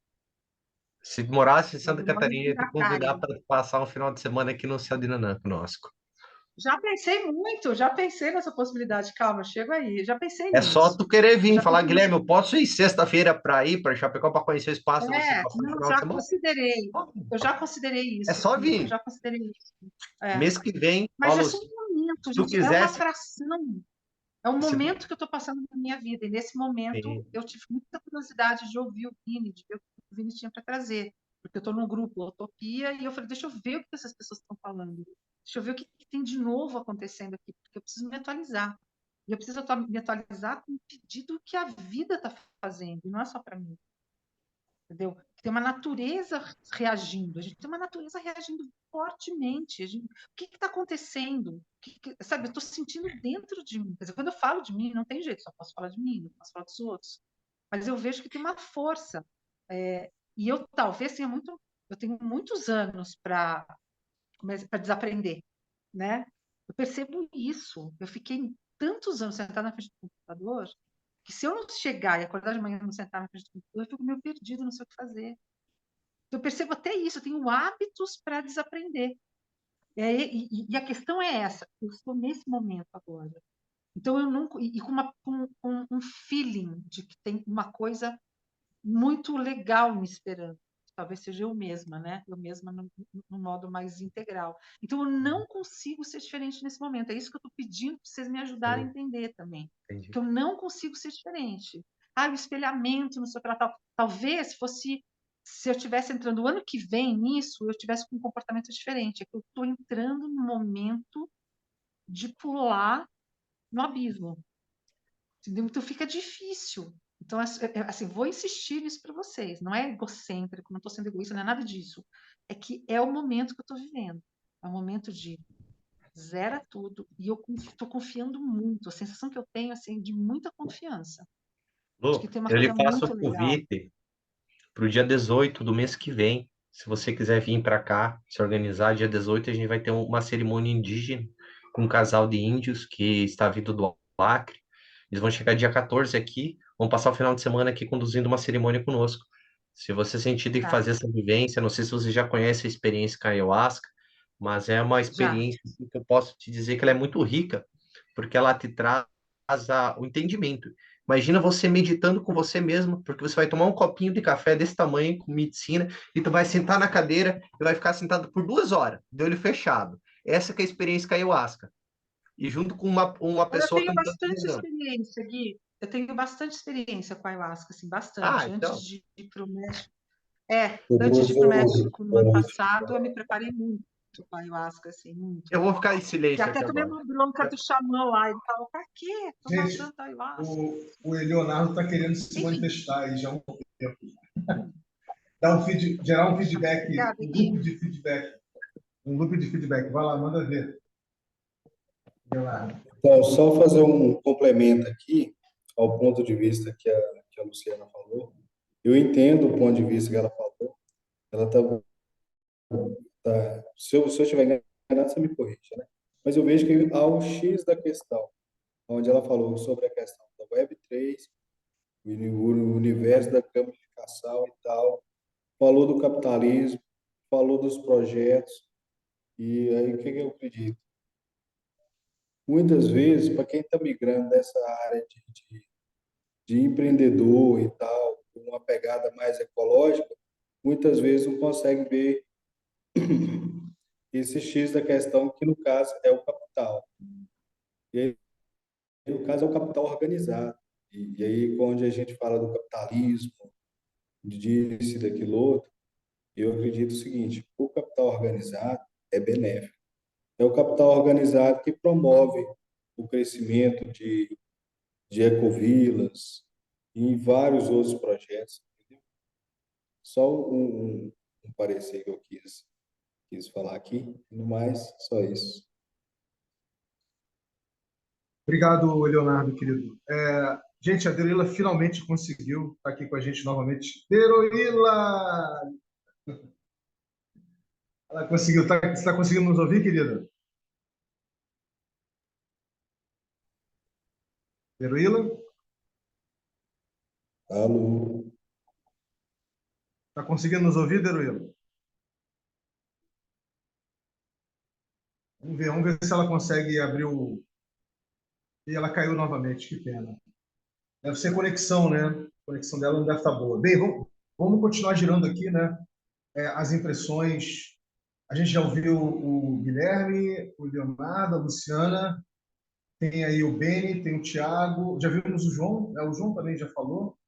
Se morasse em Eu Santa moro em Catarina, ia te convidar Piracaia. para passar um final de semana aqui no Céu de Nanã conosco. Já pensei nessa possibilidade. Calma, chego aí. Já pensei É só nisso. tu querer vir Já falar, pensei Guilherme, eu posso ir sexta-feira para ir para Chapecó para conhecer o espaço e você passar um não, final de já semana? considerei. Eu já considerei É isso. só Eu vir. já considerei isso. É. Mês que vem, ó, Mas é só Lúcio, um momento, se tu gente. É uma quisesse, fração. É um se tu... momento que eu estou passando na minha vida. E nesse momento Sim, eu tive muita curiosidade de ouvir o Vini, de ver o que o Vini tinha para trazer. Porque eu estou no grupo Utopia e eu falei, deixa eu ver o que essas pessoas estão falando. Deixa eu ver o que tem de novo acontecendo aqui, porque eu preciso me atualizar. E eu preciso me atualizar com o pedido que a vida está fazendo, e não é só para mim. Entendeu? Tem uma natureza reagindo, a gente tem uma natureza reagindo fortemente. O que está acontecendo? Sabe, eu estou sentindo dentro de mim. Quer dizer, quando eu falo de mim, não tem jeito, só posso falar de mim, não posso falar dos outros. Mas eu vejo que tem uma força. E eu talvez eu tenho muitos anos para desaprender, né? Eu percebo isso. Eu fiquei tantos anos sentada na frente do computador que se eu não chegar e acordar de manhã e não sentar na frente do computador, eu fico meio perdido, não sei o que fazer. Eu percebo até isso, eu tenho hábitos para desaprender. E a questão é essa, eu estou nesse momento agora. Então eu não e com um feeling de que tem uma coisa muito legal me esperando. Talvez seja eu mesma, né? Eu mesma no modo mais integral. Então eu não consigo ser diferente nesse momento. É isso que eu estou pedindo para vocês me ajudarem a sim, entender também. entendi. Que eu não consigo ser diferente. O espelhamento, não sei o que lá, tal. Talvez fosse se eu estivesse entrando o ano que vem nisso, eu tivesse com um comportamento diferente. É que eu estou entrando no momento de pular no abismo. Entendeu? Então fica difícil. Então, assim, vou insistir nisso para vocês. Não é egocêntrico, não estou sendo egoísta, não é nada disso. É que é o momento que eu estou vivendo. É o momento de zera tudo e eu estou confiando muito. A sensação que eu tenho assim de muita confiança, de que Lu, tem uma eu lhe coisa passo muito o legal. convite para o dia 18 do mês que vem. Se você quiser vir para cá, se organizar, dia 18 a gente vai ter uma cerimônia indígena com um casal de índios que está vindo do Acre. Eles vão chegar dia 14 aqui, vão passar o final de semana aqui conduzindo uma cerimônia conosco. Se você sentir de Tá, fazer essa vivência, não sei se você já conhece a experiência com a ayahuasca, mas é uma já. experiência assim, que eu posso te dizer que ela é muito rica, porque ela te traz o entendimento. Imagina você meditando com você mesmo, porque você vai tomar um copinho de café desse tamanho, com medicina, e tu vai sentar na cadeira e vai ficar sentado por 2 horas, de olho fechado. Essa que é a experiência com a ayahuasca. E junto com uma Eu pessoa tenho cantando bastante visão. experiência, Gui. Eu tenho bastante experiência com a ayahuasca, assim, Ah, bastante. Antes então. de ir para o México. Antes de ir Depois para o eu México no ano passado, eu me preparei muito com a ayahuasca, assim, muito. Eu vou ficar em Que silêncio até aqui tomei agora. uma bronca do xamã lá. Ele falou, pra quê tomar Gente, tanta ayahuasca? o Leonardo está querendo se Enfim, manifestar aí já há um tempo. Gerar um feedback, obrigada, Gui. um loop de feedback. Vai lá, manda ver, Leonardo. Então, só fazer um complemento aqui ao ponto de vista que a Luciana falou. Eu entendo o ponto de vista que ela falou. Ela se eu estiver enganado, você me corrige, né? Mas eu vejo que há o X da questão, onde ela falou sobre a questão da Web3, o universo da gamificação e tal, falou do capitalismo, falou dos projetos, e aí o que eu acredito? Muitas vezes, para quem está migrando dessa área de empreendedor e tal, com uma pegada mais ecológica, muitas vezes não consegue ver esse X da questão, que no caso é o capital. E aí, no caso, é o capital organizado. E aí, quando a gente fala do capitalismo, disso e daquilo outro, eu acredito o seguinte: o capital organizado é benéfico. É o capital organizado que promove o crescimento de ecovilas e vários outros projetos. Entendeu? Só um parecer que eu quis falar aqui. No mais, só isso. Obrigado, Leonardo, querido. Gente, a Deroila finalmente conseguiu estar aqui com a gente novamente. Deroila! Ela conseguiu. Você está conseguindo nos ouvir, querida? Deroila? Alô? Está conseguindo nos ouvir, Deroila? Vamos ver se ela consegue abrir o. E ela caiu novamente, que pena. Deve ser conexão, né? A conexão dela não deve estar boa. Bem, vamos continuar girando aqui, né? As impressões. A gente já ouviu o Guilherme, o Leonardo, a Luciana, tem aí o Beni, tem o Tiago, já vimos o João, o João também já falou.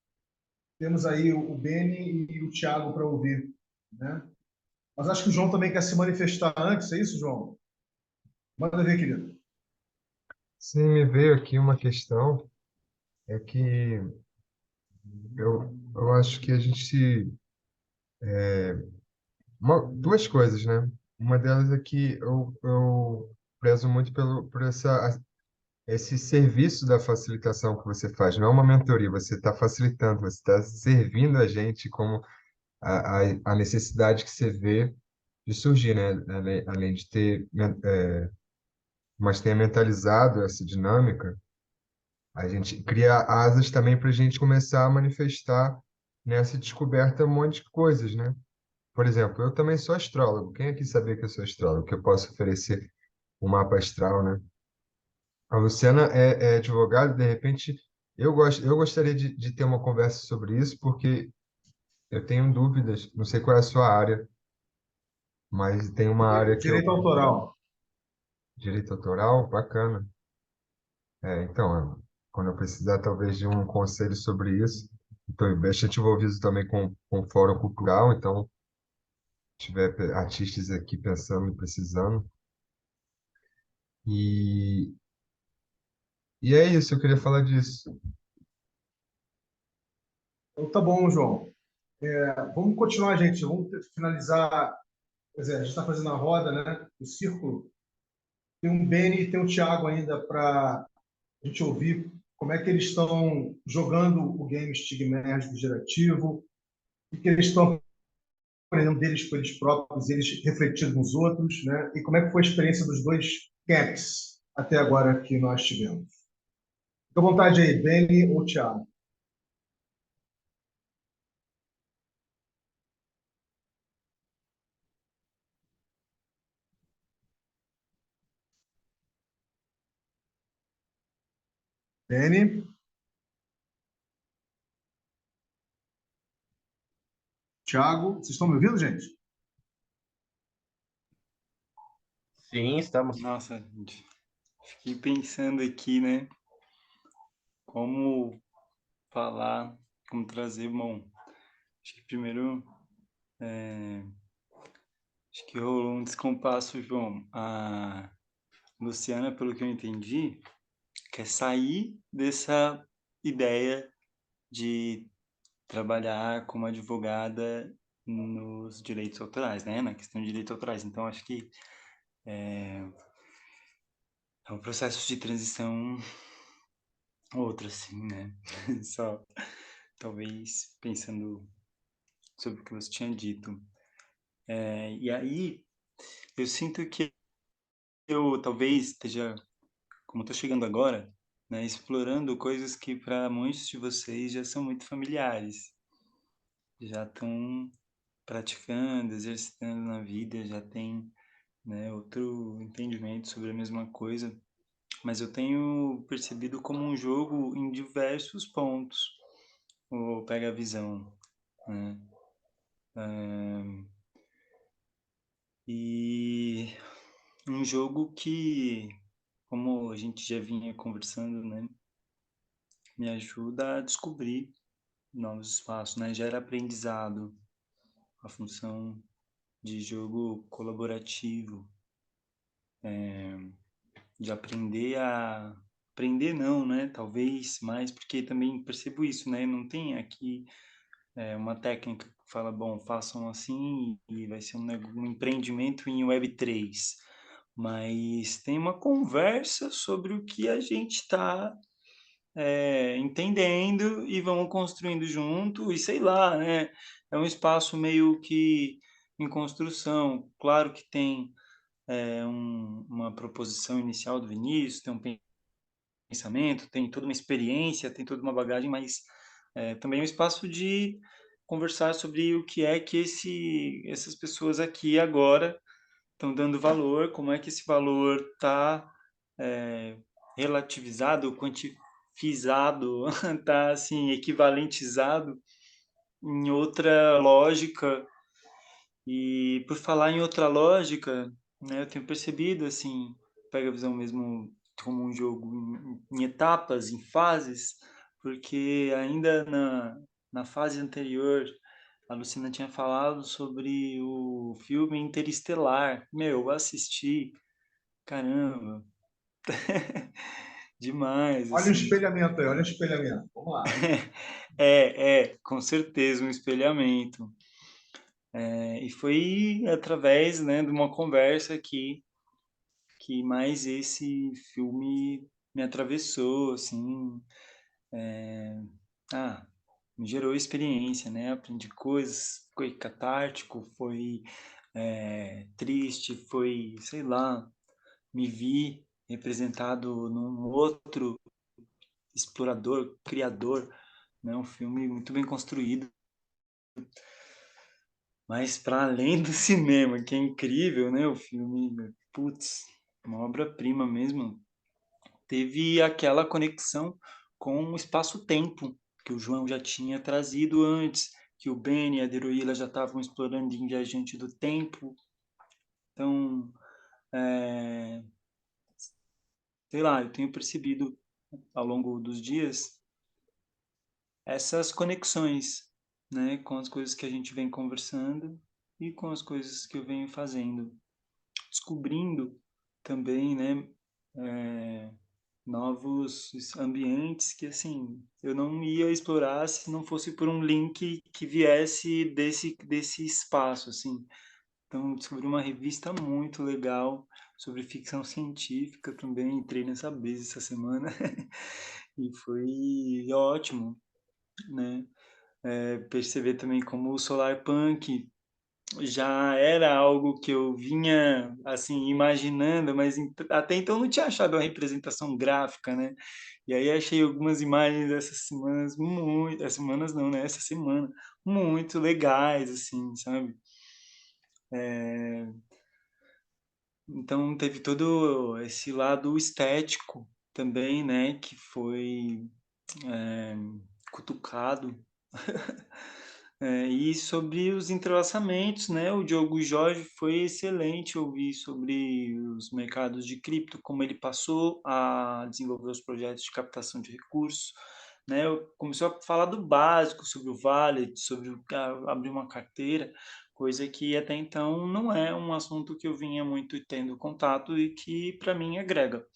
Temos aí o Beni e o Tiago para ouvir, né? Mas acho que o João também quer se manifestar antes, é isso, João? Manda ver, querido. Sim, me veio aqui uma questão, é que eu acho que a gente duas coisas, né? Uma delas é que eu prezo muito por esse serviço da facilitação que você faz. Não é uma mentoria, você está facilitando, você está servindo a gente como a necessidade que você vê de surgir, né? Além de ter, mas tenha mentalizado essa dinâmica, a gente cria asas também para a gente começar a manifestar nessa descoberta um monte de coisas, né? Por exemplo, eu também sou astrólogo. Quem aqui sabia que eu sou astrólogo? Que eu posso oferecer um mapa astral, né? A Luciana é advogada, de repente, eu gostaria de ter uma conversa sobre isso, porque eu tenho dúvidas, não sei qual é a sua área, mas tem uma área que eu... Direito autoral. Direito autoral, bacana. Então, quando eu precisar talvez de um conselho sobre isso, estou bastante envolvido também com o Fórum Cultural, então, se tiver artistas aqui pensando e precisando. E, e é isso, eu queria falar disso. Então, tá bom, João. Vamos continuar, gente. Vamos finalizar. Quer dizer, a gente está fazendo a roda, né? O círculo. Tem um Beni e tem um Thiago ainda para a gente ouvir como é que eles estão jogando o game estigmático gerativo, o que eles estão aprendendo deles por eles próprios, eles refletindo nos outros, né? E como é que foi a experiência dos dois camps até agora que nós tivemos. Fica à vontade aí, Beni ou Thiago. Beni, Thiago, vocês estão me ouvindo, gente? Sim, estamos. Nossa, gente, fiquei pensando aqui, né? Como falar, como trazer, bom, acho que primeiro, acho que rolou um descompasso, João. A Luciana, pelo que eu entendi, quer sair dessa ideia de trabalhar como advogada nos direitos autorais, né? Na questão de direitos autorais. Então, acho que é um processo de transição outro, assim, né? Só, talvez, pensando sobre o que você tinha dito. E aí, eu sinto que eu talvez esteja, como estou chegando agora, né, explorando coisas que para muitos de vocês já são muito familiares. Já estão praticando, exercitando na vida, já tem, né, outro entendimento sobre a mesma coisa, mas eu tenho percebido como um jogo em diversos pontos, ou pega a visão, né? E um jogo que, como a gente já vinha conversando, né, me ajuda a descobrir novos espaços, né? Gera aprendizado, a função de jogo colaborativo, de aprender a aprender não, né? Talvez mais porque também percebo isso, né? Não tem aqui uma técnica que fala, bom, façam assim e vai ser um empreendimento em Web3, mas tem uma conversa sobre o que a gente está entendendo e vamos construindo junto, e sei lá, né? É um espaço meio que em construção. Claro que tem uma proposição inicial do Vinícius, tem um pensamento, tem toda uma experiência, tem toda uma bagagem, mas também é um espaço de conversar sobre o que é que essas pessoas aqui agora estão dando valor, como é que esse valor está relativizado, quantificado, está assim, equivalentizado em outra lógica. E por falar em outra lógica, né, eu tenho percebido, assim, pega a visão mesmo como um jogo em etapas, em fases, porque ainda na fase anterior, a Lucina tinha falado sobre o filme Interestelar. Meu, eu assisti, caramba, demais, Olha o assim. espelhamento aí, olha o espelhamento. Vamos lá. Com certeza, um espelhamento. E foi através, né, de uma conversa que mais esse filme me atravessou, assim, me gerou experiência, né? Aprendi coisas, foi catártico, foi triste, foi, sei lá, me vi representado num outro explorador, criador, né? Um filme muito bem construído, mas para além do cinema, que é incrível, né? O filme, putz, uma obra-prima mesmo. Teve aquela conexão com o espaço-tempo que o João já tinha trazido antes, que o Ben e a Deruíla já estavam explorando em Viajante do Tempo. Então, sei lá, eu tenho percebido ao longo dos dias essas conexões, né, com as coisas que a gente vem conversando e com as coisas que eu venho fazendo, descobrindo também, né, novos ambientes que, assim, eu não ia explorar se não fosse por um link que viesse desse espaço, assim. Então, descobri uma revista muito legal sobre ficção científica também, entrei nessa brisa essa semana e foi ótimo, né? Perceber também como o solar punk já era algo que eu vinha assim imaginando, mas até então não tinha achado uma representação gráfica, né? E aí achei algumas imagens dessas semanas muito, essas semanas não, né? Essa semana muito legais, assim, sabe? Então teve todo esse lado estético também, né? Que foi cutucado. E sobre os entrelaçamentos, né? O Diogo Jorge foi excelente ouvir sobre os mercados de cripto, como ele passou a desenvolver os projetos de captação de recursos, né? Começou a falar do básico, sobre o wallet, sobre abrir uma carteira, coisa que até então não é um assunto que eu vinha muito tendo contato e que para mim agrega,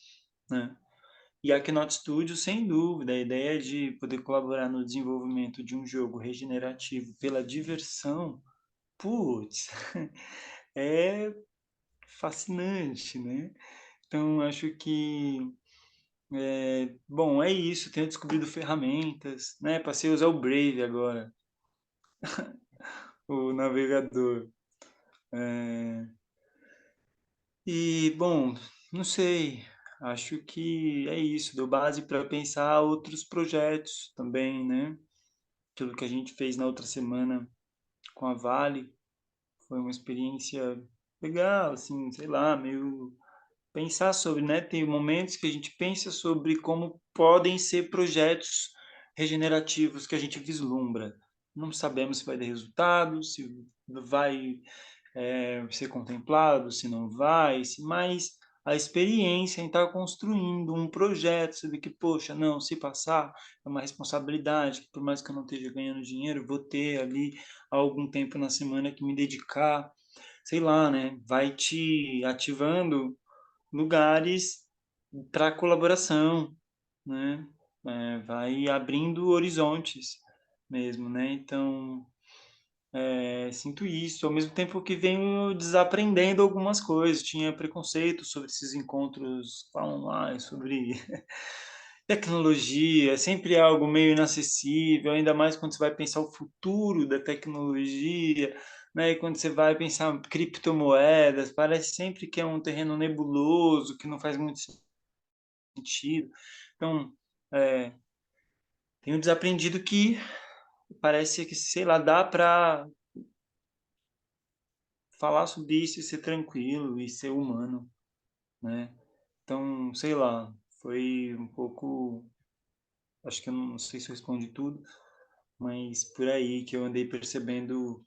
né? E a Knot Studio, sem dúvida, a ideia de poder colaborar no desenvolvimento de um jogo regenerativo pela diversão, putz, é fascinante, né? Então, acho que, bom, é isso. Tenho descobrido ferramentas, né? Passei a usar o Brave agora, o navegador. E, bom, não sei. Acho que é isso. Deu base para pensar outros projetos também, né? Aquilo que a gente fez na outra semana com a Vale foi uma experiência legal, assim, sei lá, meio pensar sobre, né? Tem momentos que a gente pensa sobre como podem ser projetos regenerativos que a gente vislumbra. Não sabemos se vai dar resultado, se vai ser contemplado, se não vai, mas a experiência em estar construindo um projeto, saber que, poxa, não, se passar, é uma responsabilidade, que por mais que eu não esteja ganhando dinheiro, vou ter ali algum tempo na semana que me dedicar, sei lá, né? Vai te ativando lugares para colaboração, né? Vai abrindo horizontes mesmo, né? Então, sinto isso, ao mesmo tempo que venho desaprendendo algumas coisas. Tinha preconceito sobre esses encontros online, sobre tecnologia, sempre é algo meio inacessível, ainda mais quando você vai pensar o futuro da tecnologia, né? E quando você vai pensar em criptomoedas, parece sempre que é um terreno nebuloso, que não faz muito sentido. Então, é, tenho desaprendido que parece que, sei lá, dá para falar sobre isso e ser tranquilo e ser humano, né? Então, sei lá, foi um pouco, acho que eu não sei se eu respondi tudo, mas por aí que eu andei percebendo,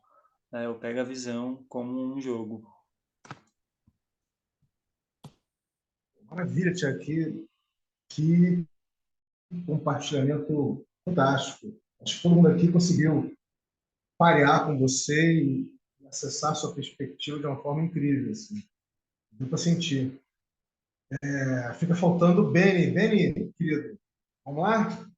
o Pega a Visão como um jogo. Maravilha, Tiago, que compartilhamento fantástico. Acho que todo mundo aqui conseguiu parear com você e acessar sua perspectiva de uma forma incrível, assim. Deu para sentir. Fica faltando o Beni. Beni, querido, vamos lá?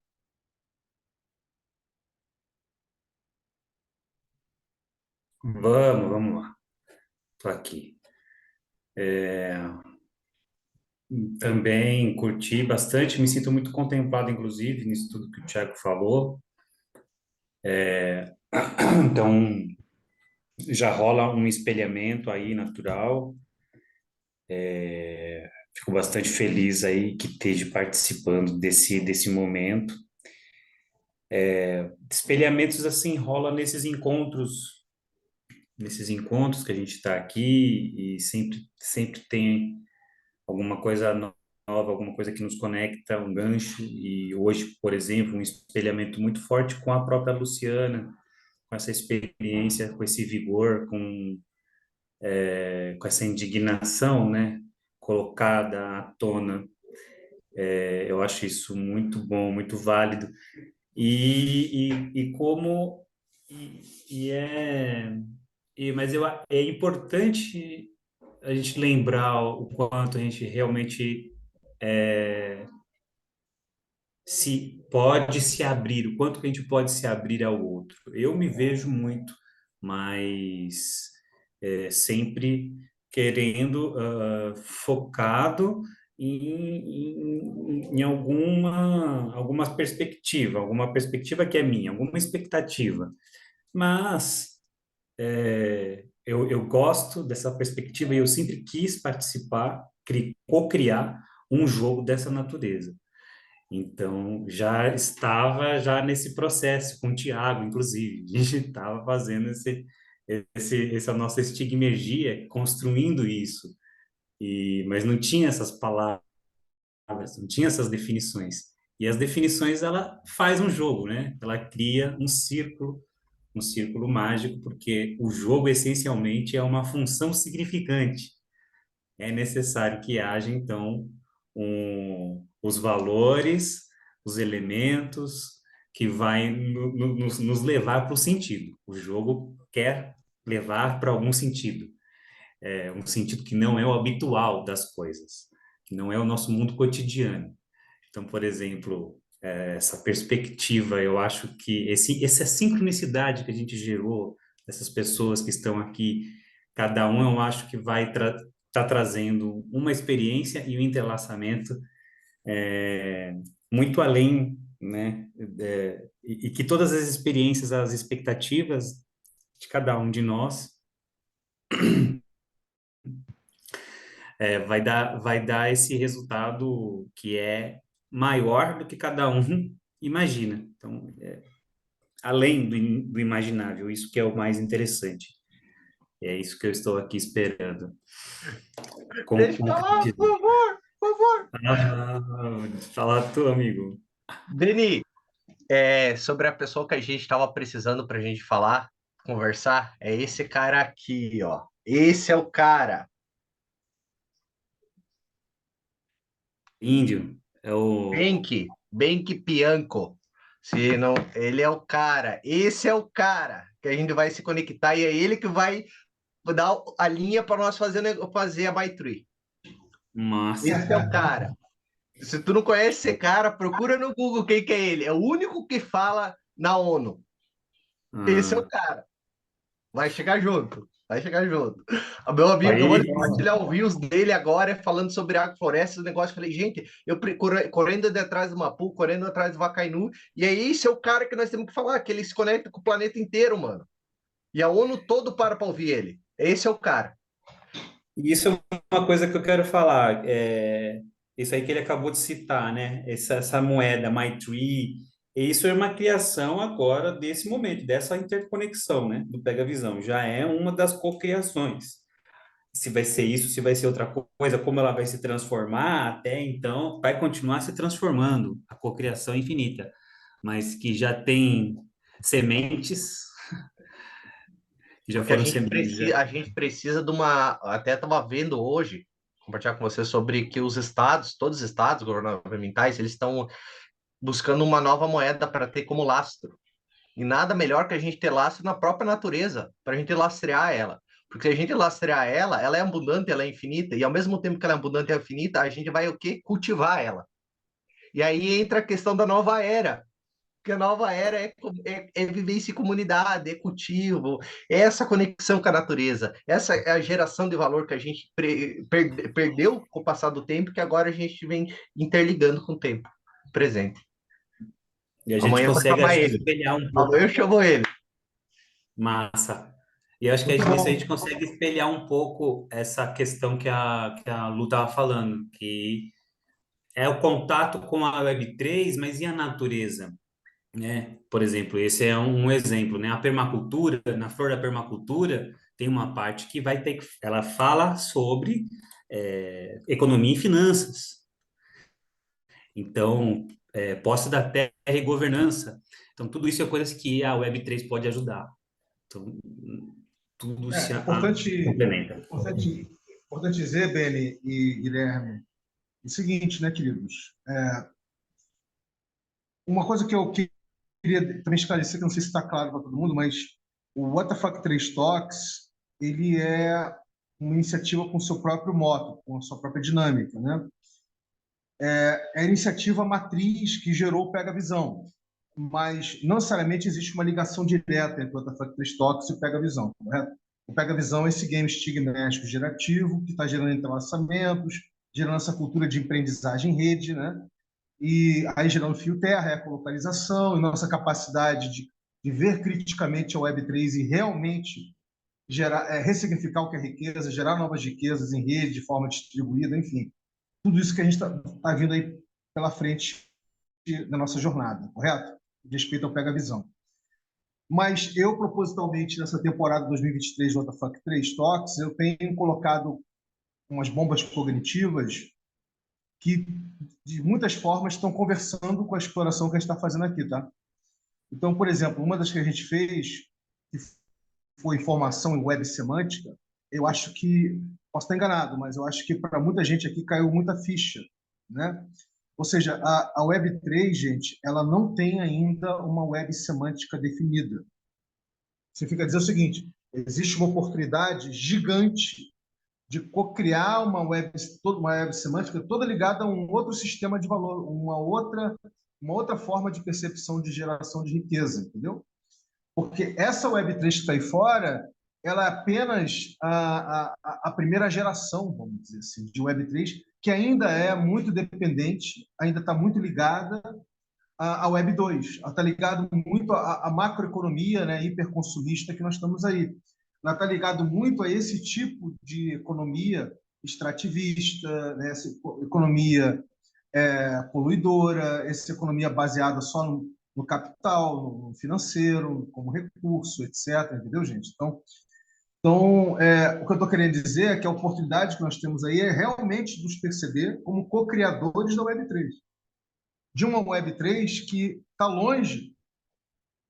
Vamos lá. Tô aqui. Também curti bastante, me sinto muito contemplado, inclusive, nisso tudo que o Thiago falou. Então, já rola um espelhamento aí natural. Fico bastante feliz aí que esteja participando desse momento. Espelhamentos, assim, rola nesses encontros que a gente está aqui e sempre tem alguma coisa nova, alguma coisa que nos conecta, um gancho. E hoje, por exemplo, um espelhamento muito forte com a própria Luciana, com essa experiência, com esse vigor, com essa indignação, né, colocada à tona. Eu acho isso muito bom, muito válido. E como e é mas é importante a gente lembrar o quanto a gente realmente se pode se abrir, o quanto que a gente pode se abrir ao outro. Eu me vejo muito, mas sempre querendo, focado em alguma perspectiva que é minha, alguma expectativa. Mas eu gosto dessa perspectiva e eu sempre quis participar, co-criar um jogo dessa natureza. Então, já estava já nesse processo com o Tiago, inclusive. A gente estava fazendo essa nossa estigmergia, construindo isso. Mas não tinha essas palavras, não tinha essas definições. E as definições, ela faz um jogo, né? Ela cria um círculo mágico, porque o jogo, essencialmente, é uma função significante. É necessário que haja, então, os valores, os elementos que vai nos levar para o sentido. O jogo quer levar para algum sentido, um sentido que não é o habitual das coisas, que não é o nosso mundo cotidiano. Então, por exemplo, essa perspectiva, eu acho que essa sincronicidade que a gente gerou, dessas pessoas que estão aqui, cada um, eu acho que vai tá trazendo uma experiência e um entrelaçamento muito além, né? E que todas as experiências, as expectativas de cada um de nós, vai dar esse resultado que é maior do que cada um imagina. Então, além do imaginável, isso que é o mais interessante. É isso que eu estou aqui esperando. Deixa eu falar, por favor, por favor. Fala tu, amigo. Deni, sobre a pessoa que a gente estava precisando para a gente falar, conversar, é esse cara aqui, ó. Esse é o cara. Índio, é o... Benki Bianco. Se não, ele é o cara. Esse é o cara que a gente vai se conectar e é ele que vai dar a linha para nós fazer a By Tree. Massa. Esse é o cara. Se tu não conhece esse cara, procura no Google quem que é ele. É o único que fala na ONU. Esse é o cara. Vai chegar junto. Vai chegar junto. O meu amigo acabou de compartilhar o Reels dele agora, falando sobre agrofloresta, o negócio. Eu falei, gente, eu correndo atrás do Mapu, correndo atrás do Vacainu, e aí esse é o cara que nós temos que falar, que ele se conecta com o planeta inteiro, mano. E a ONU todo para ouvir ele. Esse é o cara. E isso é uma coisa que eu quero falar. Isso aí que ele acabou de citar, né? Essa moeda, MyTree, isso é uma criação agora desse momento, dessa interconexão, né? Do Pega Visão. Já é uma das cocriações. Se vai ser isso, se vai ser outra coisa, como ela vai se transformar, até então, vai continuar se transformando, a cocriação infinita, mas que já tem sementes, que já Porque foram sementes. a gente precisa de uma. Até estava vendo hoje, compartilhar com você sobre que os estados, todos os estados governamentais, eles estão buscando uma nova moeda para ter como lastro. E nada melhor que a gente ter lastro na própria natureza, para a gente lastrear ela. Porque se a gente lastrear ela, ela é abundante, ela é infinita, e ao mesmo tempo que ela é abundante e infinita, a gente vai o quê? Cultivar ela. E aí entra a questão da nova era. Porque a nova era é vivência em comunidade, é cultivo, é essa conexão com a natureza. Essa é a geração de valor que a gente perdeu com o passar do tempo, que agora a gente vem interligando com o tempo presente. E a gente Amanhã eu vou consegue, chamar acho que, ele. espelhar um pouco. Amanhã eu chamo ele. Massa. E eu acho que nisso a gente consegue espelhar um pouco essa questão que a Lu estava falando, que é o contato com a Web3, mas e a natureza, né? Por exemplo, esse é um exemplo, né? A permacultura, na flor da permacultura, tem uma parte que vai ter, ela fala sobre economia e finanças. Então, posse da terra e governança. Então, tudo isso é coisas que a Web3 pode ajudar. Então, tudo se complementa. Importante dizer, Beni e Guilherme, o seguinte, né, queridos? Uma coisa que eu queria também esclarecer, que eu não sei se está claro para todo mundo, mas o WTF 3 Talks, ele é uma iniciativa com seu próprio moto, com a sua própria dinâmica, né? É a iniciativa matriz que gerou o Pega Visão, mas não necessariamente existe uma ligação direta entre o WTF 3 Talks e o Pega Visão, correto? O Pega Visão é esse game estigmático gerativo que está gerando entrelaçamentos, gerando essa cultura de aprendizagem em rede, né? E aí gerando fio terra, ecolocalização, e nossa capacidade de ver criticamente a Web3 e realmente gerar, ressignificar o que é riqueza, gerar novas riquezas em rede, de forma distribuída, enfim. Tudo isso que a gente está vindo aí pela frente da nossa jornada, correto? Respeito ao Pega Visão. Mas eu, propositalmente, nessa temporada 2023 do WTF 3 Talks, eu tenho colocado umas bombas cognitivas que, de muitas formas, estão conversando com a exploração que a gente está fazendo aqui, tá? Então, por exemplo, uma das que a gente fez, que foi formação em web semântica, eu acho que, posso estar enganado, mas eu acho que para muita gente aqui caiu muita ficha, né? Ou seja, a Web3, gente, ela não tem ainda uma web semântica definida. Significa dizer o seguinte, existe uma oportunidade gigante de co-criar uma web semântica toda ligada a um outro sistema de valor, uma outra forma de percepção de geração de riqueza, entendeu? Porque essa Web3 que está aí fora, ela é apenas a primeira geração, vamos dizer assim, de Web3, que ainda é muito dependente, ainda está muito ligada à Web2, está ligado muito à macroeconomia, né, hiperconsumista que nós estamos aí. Ela está ligado muito a esse tipo de economia extrativista, né, essa economia poluidora, essa economia baseada só no capital, no financeiro, como recurso, etc. Entendeu, gente? Então o que eu estou querendo dizer é que a oportunidade que nós temos aí é realmente nos perceber como co-criadores da Web3. De uma Web3 que está longe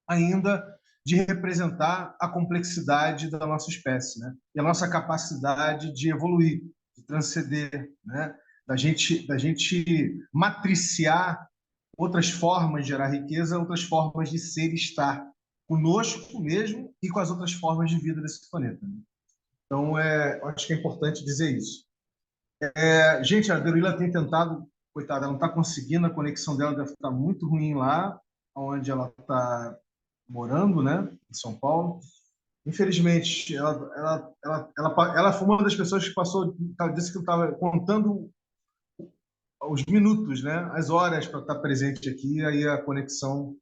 ainda de representar a complexidade da nossa espécie, né? E a nossa capacidade de evoluir, de transcender, né? Da gente matriciar outras formas de gerar riqueza, outras formas de ser e estar conosco mesmo e com as outras formas de vida desse planeta, né? Então, eu acho que é importante dizer isso. Gente, a Berila tem tentado, coitada, ela não está conseguindo, a conexão dela deve estar muito ruim lá, onde ela está morando, né, em São Paulo. Infelizmente, ela foi uma das pessoas que passou, disse que estava contando os minutos, né, as horas para estar presente aqui, e aí a conexão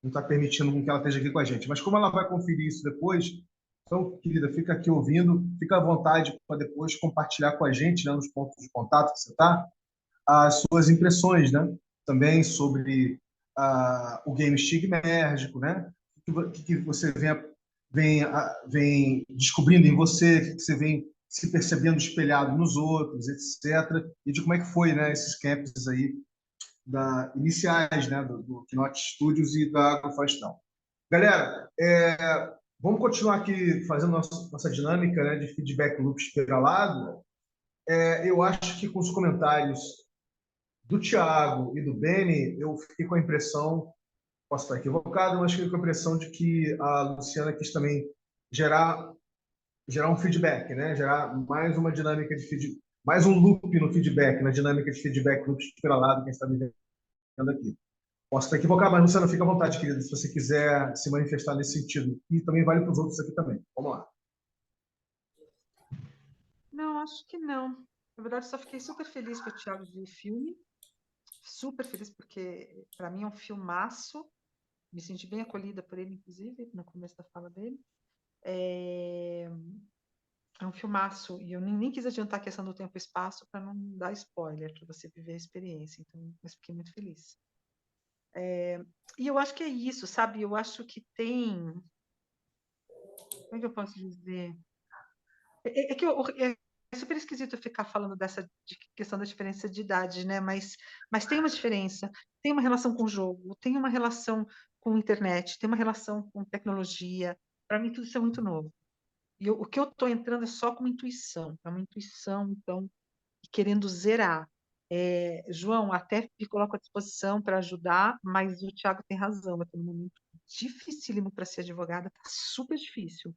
não está permitindo com que ela esteja aqui com a gente. Mas como ela vai conferir isso depois, então, querida, fica aqui ouvindo, fica à vontade para depois compartilhar com a gente, né, nos pontos de contato que você está, as suas impressões, né, também sobre o game estigmérgico, né, que você vem descobrindo em você, que você vem se percebendo espelhado nos outros, etc. E de como é que foi, né, esses camps aí iniciais, né, do Knot Studios e da Agrofaustão. Galera, vamos continuar aqui fazendo nossa dinâmica, né, de feedback loop espiralado. Eu acho que com os comentários do Thiago e do Beni, eu fiquei com a impressão, posso estar equivocado, mas fiquei com a impressão de que a Luciana quis também gerar um feedback, né? Gerar mais uma dinâmica de feedback, mais um loop no feedback, na dinâmica de feedback loop espiralado que a gente está vivendo aqui. Posso estar equivocado, mas Luciana, fica à vontade, querida, se você quiser se manifestar nesse sentido. E também vale para os outros aqui também. Vamos lá. Não, acho que não. Na verdade, só fiquei super feliz com o Thiago de filme. Super feliz, porque para mim é um filmaço. Me senti bem acolhida por ele, inclusive, no começo da fala dele. É um filmaço, e eu nem quis adiantar a questão do tempo e espaço para não dar spoiler, para você viver a experiência. Então, mas fiquei muito feliz. E eu acho que é isso, sabe? Eu acho que tem. Como é que eu posso dizer? É super esquisito ficar falando dessa questão da diferença de idade, né? Mas tem uma diferença, tem uma relação com o jogo, tem uma relação com a internet, tem uma relação com tecnologia. Para mim, tudo isso é muito novo. E o que eu estou entrando é só com intuição, é uma intuição, então, querendo zerar. João, até me coloco à disposição para ajudar, mas o Thiago tem razão, é um momento dificílimo para ser advogada, está super difícil.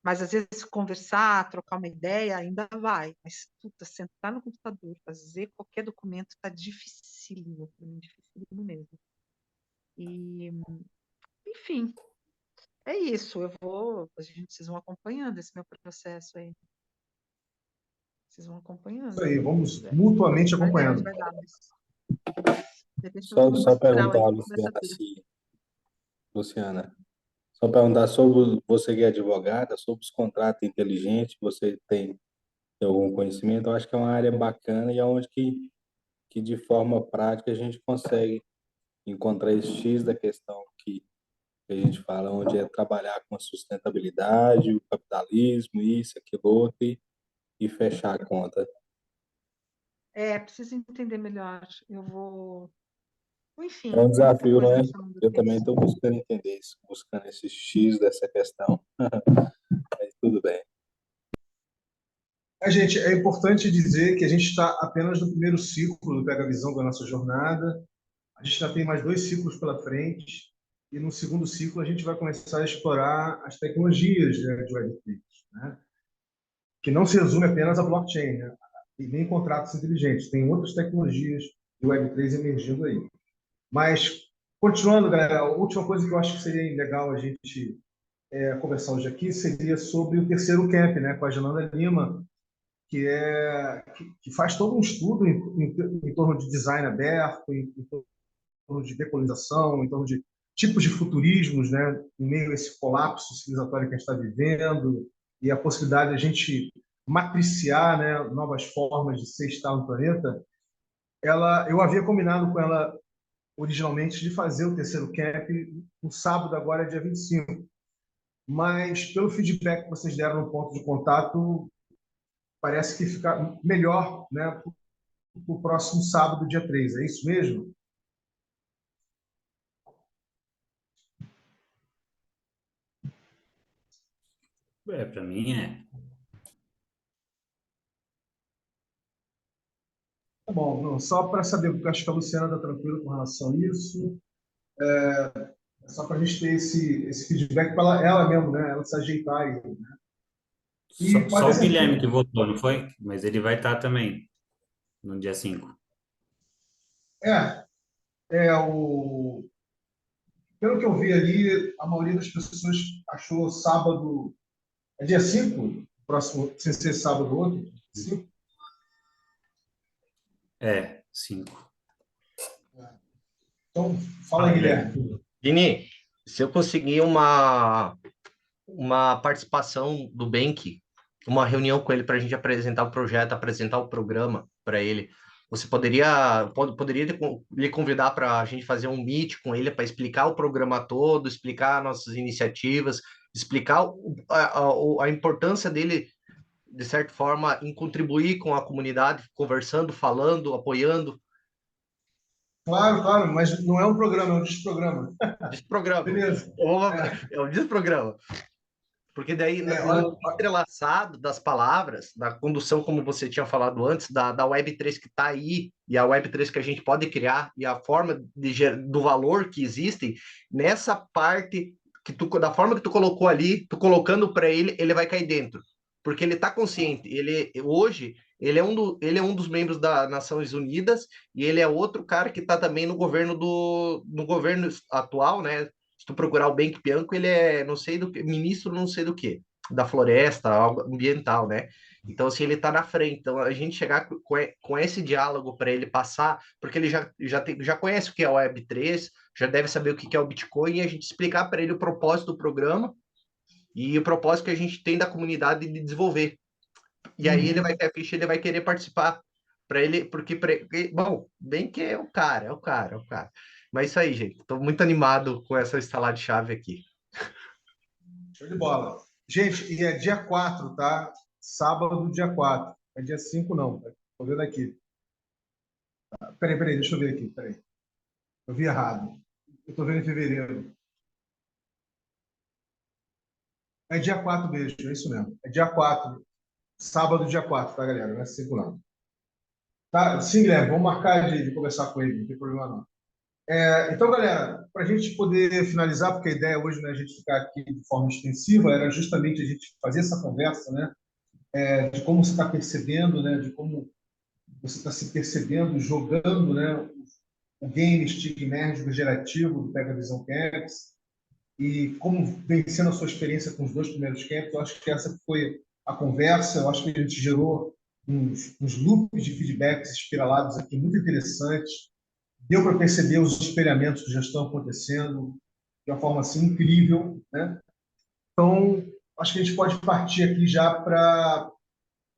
Mas às vezes conversar, trocar uma ideia ainda vai. Mas puta, sentar no computador, fazer qualquer documento está dificílimo, para mim, dificílimo mesmo. E, enfim, é isso. Vocês vão acompanhando esse meu processo aí. Vocês vão acompanhando. Isso aí, vamos mutuamente acompanhando. Vai dar, mas... De repente, eu Só, vou só estruturar aí, perguntar, começa a ter. Luciana, só perguntar sobre você que é advogada, sobre os contratos inteligentes, você tem algum conhecimento? Eu acho que é uma área bacana e é onde que de forma prática a gente consegue encontrar esse X da questão que a gente fala, onde é trabalhar com a sustentabilidade, o capitalismo, isso, aquilo, outro, e fechar a conta. Preciso entender melhor. Eu vou... Enfim, É um muita desafio, coisa né? me chamando a Eu também atenção. estou buscando entender isso, buscando esse X dessa questão. Mas tudo bem. Gente, é importante dizer que a gente está apenas no primeiro ciclo do Pega Visão da nossa jornada. A gente já tem mais 2 ciclos pela frente. E no segundo ciclo a gente vai começar a explorar as tecnologias, né, de Web3, né? Que não se resume apenas a blockchain, né? E nem contratos inteligentes. Tem outras tecnologias de Web3 emergindo aí. Mas, continuando, galera, a última coisa que eu acho que seria legal a gente conversar hoje aqui seria sobre o terceiro camp, né, com a Jananda Lima, que faz todo um estudo em torno de design aberto, em torno de decolonização, em torno de tipos de futurismos, né, em meio a esse colapso civilizatório que a gente está vivendo e a possibilidade de a gente matriciar, né, novas formas de ser estar no planeta. Eu havia combinado com ela originalmente de fazer o terceiro camp no sábado, agora dia 25. Mas, pelo feedback que vocês deram no ponto de contato, parece que fica melhor, né, para o próximo sábado, dia 3. É isso mesmo? Para mim é. Tá bom, não, só para saber, porque eu acho que a Luciana está tranquila com relação a isso. É só para a gente ter esse feedback para ela mesmo, né? Ela se ajeitar aí, né? E pode Só ter o Guilherme certeza. que votou, não foi? Mas ele vai estar também no dia 5. É, é o Pelo que eu vi ali, a maioria das pessoas achou sábado. É dia 5, próximo, sem ser sábado outro? 5? 5. Então, fala aí, Guilherme. Guilherme. Vini, se eu conseguir uma participação do Bank, uma reunião com ele para a gente apresentar o projeto, apresentar o programa para ele, você poderia lhe convidar para a gente fazer um meet com ele para explicar o programa todo, explicar nossas iniciativas, explicar a importância dele, de certa forma, em contribuir com a comunidade, conversando, falando, apoiando. Claro, claro, mas não é um programa, é um desprograma. Desprograma. Beleza. É um desprograma. Porque daí, no entrelaçado das palavras, da condução, como você tinha falado antes, da Web3 que está aí, e a Web3 que a gente pode criar, e a forma do valor que existem, nessa parte, da forma que tu colocou ali, tu colocando para ele, ele vai cair dentro. Porque ele está consciente. Hoje, ele é um dos membros das Nações Unidas, e ele é outro cara que está também no governo atual, né? Se tu procurar o Bank Bianco, ele é não sei do que, ministro não sei do que, da floresta, algo ambiental, né? Então, assim, ele está na frente. Então, a gente chegar com esse diálogo para ele passar, porque ele já conhece o que é o Web3, já deve saber o que é o Bitcoin, e a gente explicar para ele o propósito do programa e o propósito que a gente tem da comunidade de desenvolver. E aí ele vai ter a ficha, ele vai querer participar. Para ele, bom, bem que é o cara. Mas isso aí, gente. Estou muito animado com essa estalada de chave aqui. Show de bola. Gente, e é dia 4, tá? Sábado, dia 4. É dia 5, não. Estou vendo aqui. Peraí, deixa eu ver aqui. Peraí. Eu vi errado. Eu estou vendo em fevereiro. É dia 4 mesmo, é isso mesmo. É dia 4. Sábado, dia 4, tá, galera? Não é 5, não. Tá? Sim, Guilherme, vamos marcar de conversar com ele, não tem problema não. Então, galera, para a gente poder finalizar, porque a ideia hoje não é a gente ficar aqui de forma extensiva, era justamente a gente fazer essa conversa, né? De como você está percebendo, né? De como você está se percebendo jogando, né? O game estigmérgico gerativo do Pega Visão Camps e como vem sendo a sua experiência com os 2 primeiros camps. Eu acho que essa foi a conversa, eu acho que a gente gerou uns loops de feedbacks espiralados aqui muito interessantes. Deu para perceber os espelhamentos que já estão acontecendo de uma forma assim incrível, né? Então, acho que a gente pode partir aqui já para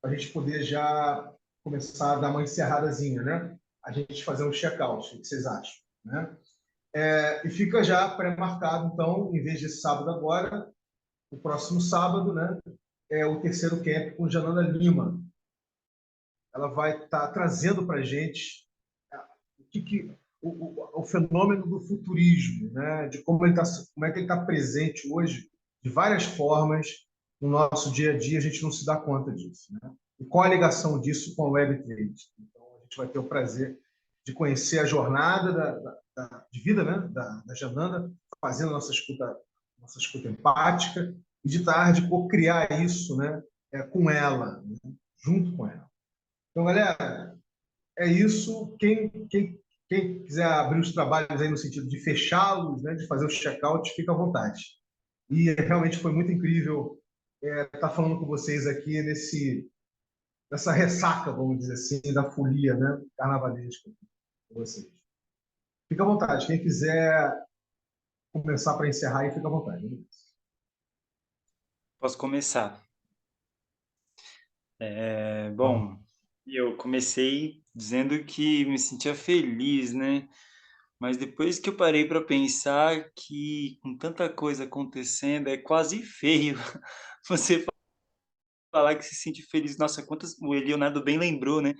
a gente poder já começar a dar uma encerradazinha, né? A gente fazer um check-out, o que vocês acham, né? E fica já pré-marcado, então, em vez de sábado agora, o próximo sábado, né? É o terceiro camp com Janana Lima. Ela vai estar trazendo para a gente o fenômeno do futurismo, né? De como é que ele está presente hoje, de várias formas, no nosso dia a dia, a gente não se dá conta disso, né? E qual a ligação disso com a Web3? Então, a gente vai ter o prazer de conhecer a jornada de vida, né? da Janana, fazendo nossa escuta empática, e de tarde co-criar isso, né? Com ela, né? Junto com ela. Então, galera, é isso. Quem quiser abrir os trabalhos aí no sentido de fechá-los, né, de fazer o check-out, fica à vontade. E realmente foi muito incrível estar falando com vocês aqui nessa ressaca, vamos dizer assim, da folia, né, carnavalesca com vocês. Fica à vontade. Quem quiser começar para encerrar aí, fica à vontade. Posso começar? Bom, eu comecei dizendo que me sentia feliz, né? Mas depois que eu parei para pensar que com tanta coisa acontecendo, é quase feio você falar que se sente feliz. Nossa, quantas o Leonardo bem lembrou, né?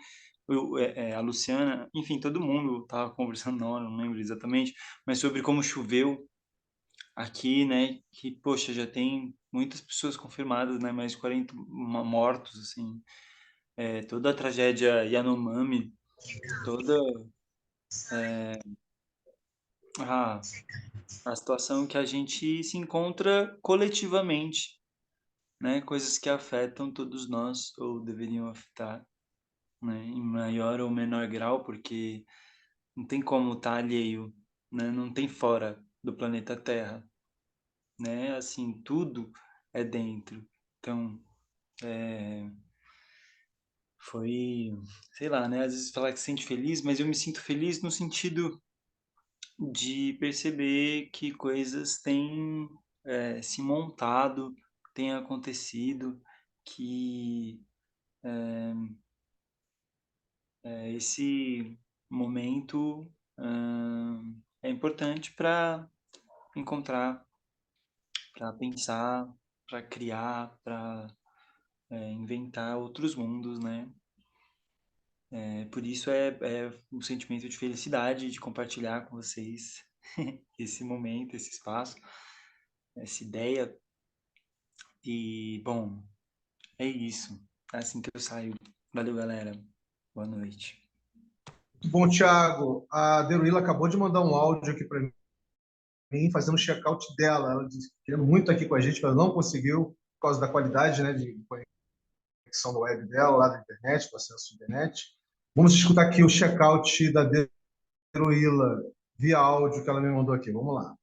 A Luciana, enfim, todo mundo estava conversando na hora, não lembro exatamente, mas sobre como choveu aqui, né? Que, poxa, já tem muitas pessoas confirmadas, né? Mais de 40 mortos, assim. Toda a tragédia Yanomami, toda a, a situação que a gente se encontra coletivamente, né? Coisas que afetam todos nós, ou deveriam afetar, né? Em maior ou menor grau, porque não tem como estar alheio, né? Não tem fora do planeta Terra, né? Assim, tudo é dentro. Então, foi, sei lá, né? Às vezes falar que se sente feliz, mas eu me sinto feliz no sentido de perceber que coisas têm se montado, têm acontecido, que esse momento é importante para encontrar, para pensar, para criar, para inventar outros mundos, né? Por isso é um sentimento de felicidade de compartilhar com vocês esse momento, esse espaço, essa ideia. E, bom, é isso. É assim que eu saio. Valeu, galera. Boa noite. Muito bom, Thiago. A Deruíla acabou de mandar um áudio aqui para mim, fazendo um check-out dela. Ela disse que queria muito aqui com a gente, mas não conseguiu por causa da qualidade, né, de conexão da web dela, lá da internet, do acesso à internet. Vamos escutar aqui o check-out da Deruíla via áudio que ela me mandou aqui. Vamos lá.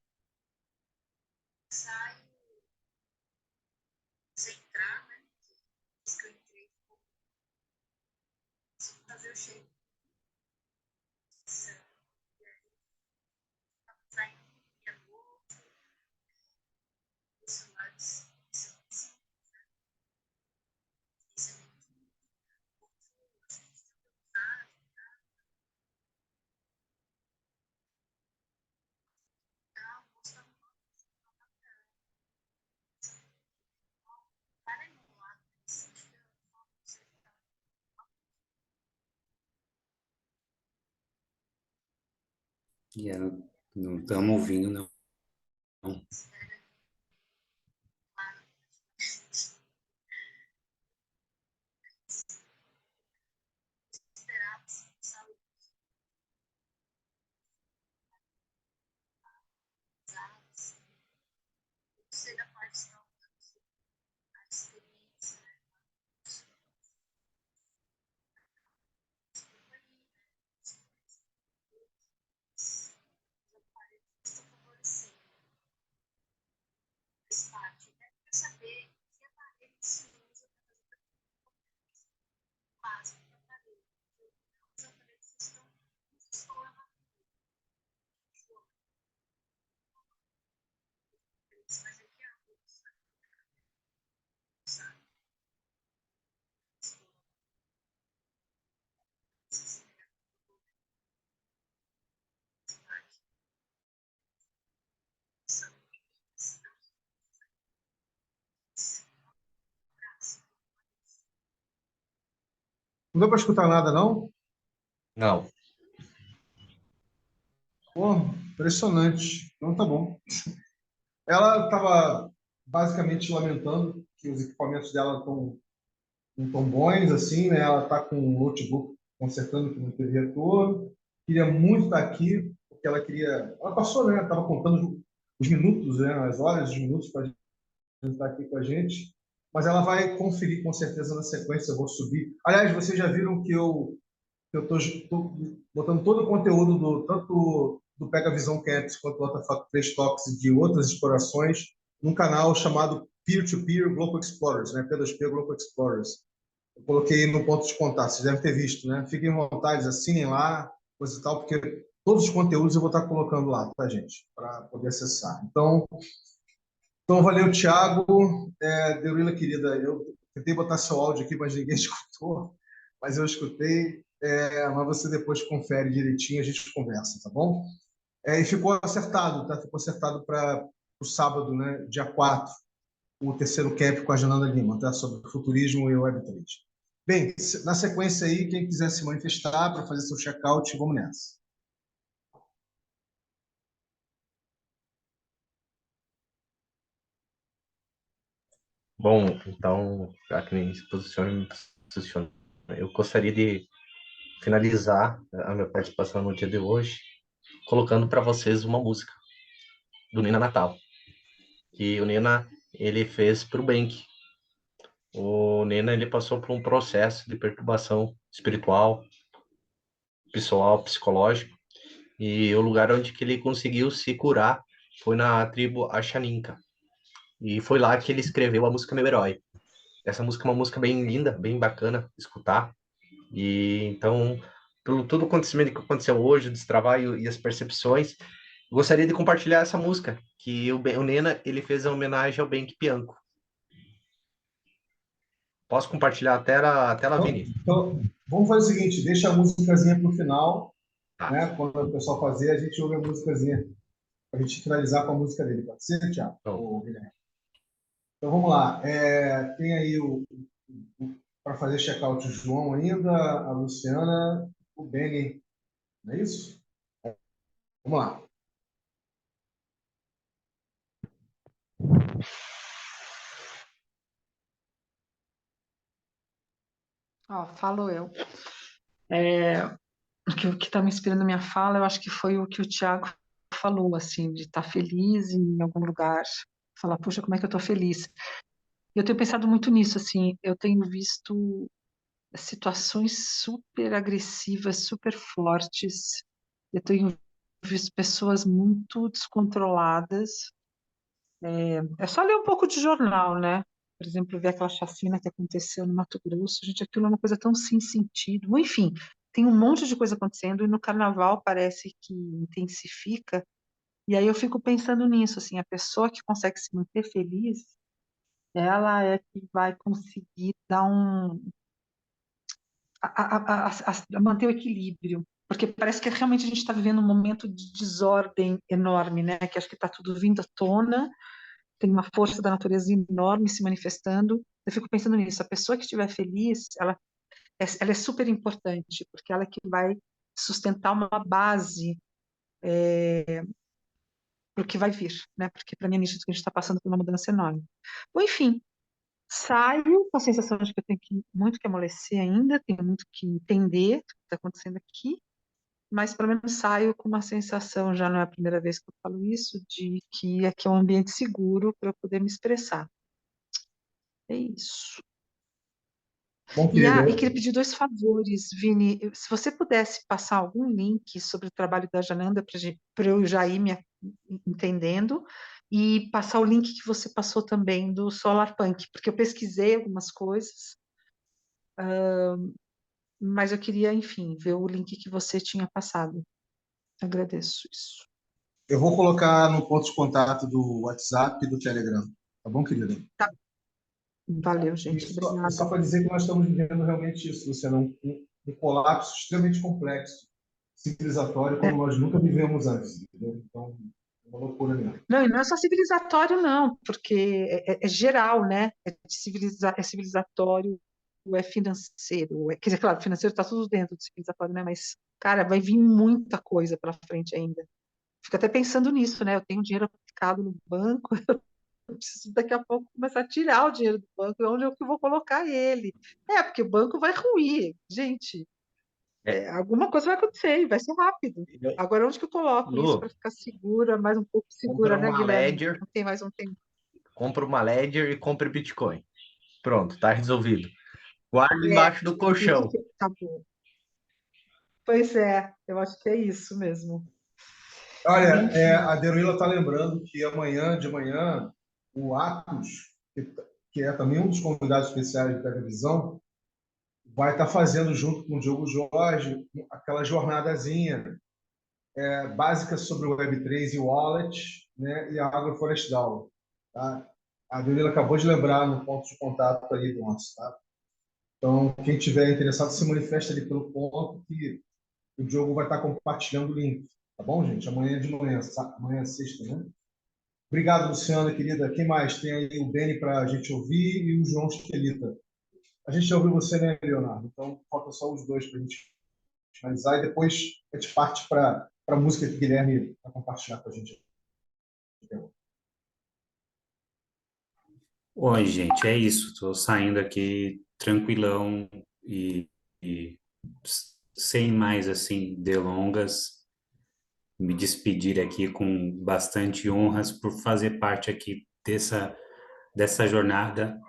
Não estamos ouvindo, não. Não deu para escutar nada, não? Não. Pô, impressionante. Então tá bom. Ela estava basicamente lamentando que os equipamentos dela estão não tão bons assim, né? Ela está com um notebook consertando que não teve retorno. Queria muito estar aqui, porque ela queria. Ela passou, né? Estava contando os minutos, né? As horas, os minutos para estar aqui com a gente. Mas ela vai conferir com certeza na sequência. Eu vou subir. Aliás, vocês já viram que eu estou botando todo o conteúdo tanto do Pega Visão Caps quanto do Artefact Talks e de outras explorações num canal chamado Peer-to-Peer Global Explorers, né? P2P Global Explorers. Eu coloquei no ponto de contato, vocês devem ter visto, né? Fiquem à vontade, assinem lá, coisa e tal, porque todos os conteúdos eu vou estar colocando lá, tá, gente? Para poder acessar. Então valeu, Thiago. Deruíla, querida, eu tentei botar seu áudio aqui, mas ninguém escutou, mas eu escutei. Mas você depois confere direitinho, a gente conversa, tá bom? E ficou acertado, tá? Ficou acertado para o sábado, né, dia 4, o terceiro CAP com a Jananda Lima, tá? Sobre futurismo e Web3. Bem, na sequência aí, quem quiser se manifestar para fazer seu check-out, vamos nessa. Bom, então, já que nem se posiciona, eu gostaria de finalizar a minha participação no dia de hoje, colocando para vocês uma música do Nina Natal, que o Nina ele fez para o Bank. O Nina ele passou por um processo de perturbação espiritual, pessoal, psicológico, e o lugar onde que ele conseguiu se curar foi na tribo Ashaninka. E foi lá que ele escreveu a música Meu Herói. Essa música é uma música bem linda, bem bacana de escutar. E então, pelo todo o acontecimento que aconteceu hoje, o destravar e as percepções, gostaria de compartilhar essa música, que o Nena ele fez a homenagem ao Benki Bianco. Posso compartilhar a tela, Vini? Então, vamos fazer o seguinte, deixa a musicazinha para o final, Tá. né? Quando o pessoal fazer, a gente ouve a musicazinha, para a gente finalizar com a música dele. Pode ser, Thiago? Ou Guilherme? Então vamos lá. Tem aí para fazer check-out o João ainda, a Luciana, o Beni, não é isso? Vamos lá. Ó, falo eu. O que está me inspirando a minha fala, eu acho que foi o que o Tiago falou, assim, de estar feliz em algum lugar, falar, puxa, como é que eu estou feliz? Eu tenho pensado muito nisso, assim, eu tenho visto situações super agressivas, super fortes, eu tenho visto pessoas muito descontroladas. É só ler um pouco de jornal, né? Por exemplo, ver aquela chacina que aconteceu no Mato Grosso, gente, aquilo é uma coisa tão sem sentido. Enfim, tem um monte de coisa acontecendo e no carnaval parece que intensifica. E aí eu fico pensando nisso, assim, a pessoa que consegue se manter feliz, ela é que vai conseguir dar manter o equilíbrio. Porque parece que realmente a gente está vivendo um momento de desordem enorme, né? Que acho que está tudo vindo à tona, tem uma força da natureza enorme se manifestando. Eu fico pensando nisso. A pessoa que estiver feliz, ela é super importante, porque ela é que vai sustentar uma base para o que vai vir, né? Porque para mim é nítido que a gente está passando por uma mudança enorme. Bom, enfim, saio com a sensação de que eu tenho muito que amolecer ainda, tenho muito que entender o que está acontecendo aqui, mas pelo menos saio com uma sensação, já não é a primeira vez que eu falo isso, de que aqui é um ambiente seguro para eu poder me expressar. É isso. Bom, E querida, queria pedir dois favores, Vini. Se você pudesse passar algum link sobre o trabalho da Jananda para eu já ir me entendendo, e passar o link que você passou também do Solar Punk, porque eu pesquisei algumas coisas, mas eu queria, enfim, ver o link que você tinha passado. Agradeço isso. eu vou colocar no ponto de contato do WhatsApp e do Telegram. Tá bom, querida? Tá. Valeu, E gente. só Obrigada. para dizer que nós estamos vivendo realmente isso, Luciano, um colapso extremamente complexo, civilizatório, como nós nunca vivemos antes. Entendeu? Então, é uma loucura mesmo. Não, e não é só civilizatório, não, porque é geral, né? É civilizatório, é financeiro. Quer dizer, claro, financeiro está tudo dentro do civilizatório, né? Mas, cara, vai vir muita coisa pela frente ainda. Fico até pensando nisso, né? Eu tenho dinheiro aplicado no banco, eu preciso daqui a pouco começar a tirar o dinheiro do banco, e onde é que eu vou colocar ele? Porque o banco vai ruir, gente. Alguma coisa vai acontecer e vai ser rápido. Agora, onde que eu coloco isso para Lu, ficar segura, mais um pouco segura, compra né, uma Guilherme? Ledger, Não tem mais um tempo. compra uma Ledger e compra Bitcoin. Pronto, tá resolvido. Guarda É, embaixo do colchão. tá bom. Pois é, eu acho que é isso mesmo. Olha, Enfim, a Deruíla está lembrando que amanhã de manhã, o Atos, que é também um dos convidados especiais da televisão, vai estar fazendo, junto com o Diogo Jorge, aquela jornadazinha básica sobre o Web3 e o Wallet, né, e a Agroforestal. Tá? A Deruíla acabou de lembrar no ponto de contato aí do nosso. Tá? Então, quem tiver interessado, se manifesta ali pelo ponto que o Diogo vai estar compartilhando o link. Tá bom, gente? Amanhã de manhã, amanhã é sexta, né? Obrigado, Luciana, querida. Quem mais? Tem aí o Beni para a gente ouvir e o João Esquelita. A gente já ouviu você, né, Leonardo? Então, falta só os dois para a gente finalizar e depois a gente parte para a música que o Guilherme vai compartilhar com a gente. Oi, gente, é isso. Estou saindo aqui tranquilão e sem mais assim delongas. Me despedir aqui com bastante honras por fazer parte aqui dessa jornada.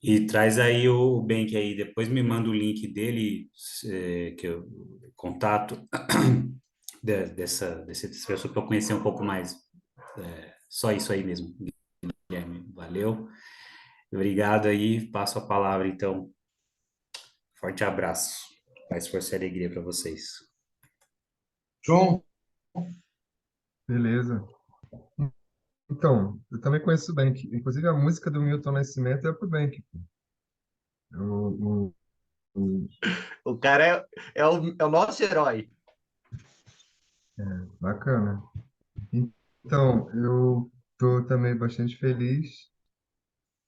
E traz aí o Bank aí, depois me manda o link dele, que eu contato dessa pessoa para eu conhecer um pouco mais Só isso aí mesmo, Guilherme. Valeu. Obrigado aí. Passo a palavra, então. Forte abraço. Paz, força e alegria para vocês. João, Beleza. Então, eu também conheço o Bank. Inclusive, a música do Milton Nascimento é pro Bank. O, o, O cara é o nosso herói. bacana. Então, eu tô também bastante feliz,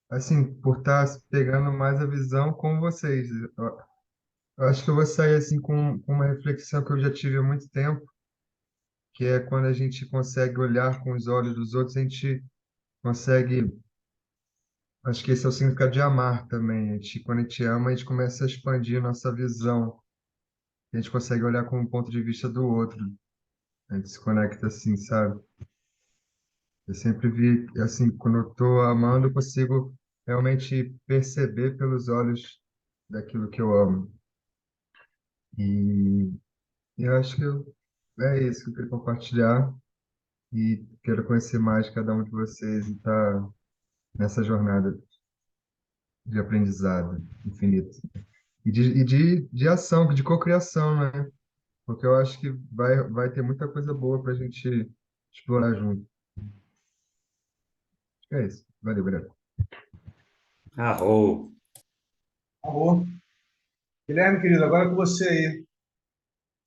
assim, por estar pegando mais a visão com vocês. Eu acho que eu vou sair, assim, com uma reflexão que eu já tive há muito tempo, que é quando a gente consegue olhar com os olhos dos outros, a gente consegue. Acho que esse é o significado de amar também. Quando a gente ama, a gente começa a expandir nossa visão. A gente consegue olhar com o ponto de vista do outro. A gente se conecta assim, sabe? Eu sempre vi, assim, quando eu estou amando, eu consigo realmente perceber pelos olhos daquilo que eu amo. E eu acho que é isso que eu queria compartilhar. E quero conhecer mais cada um de vocês e estar nessa jornada de aprendizado infinito. De ação, de cocriação, né? Porque eu acho que vai ter muita coisa boa para a gente explorar junto. Acho que é isso. Valeu, galera. Arro. alô. Guilherme, querido, agora é com você aí.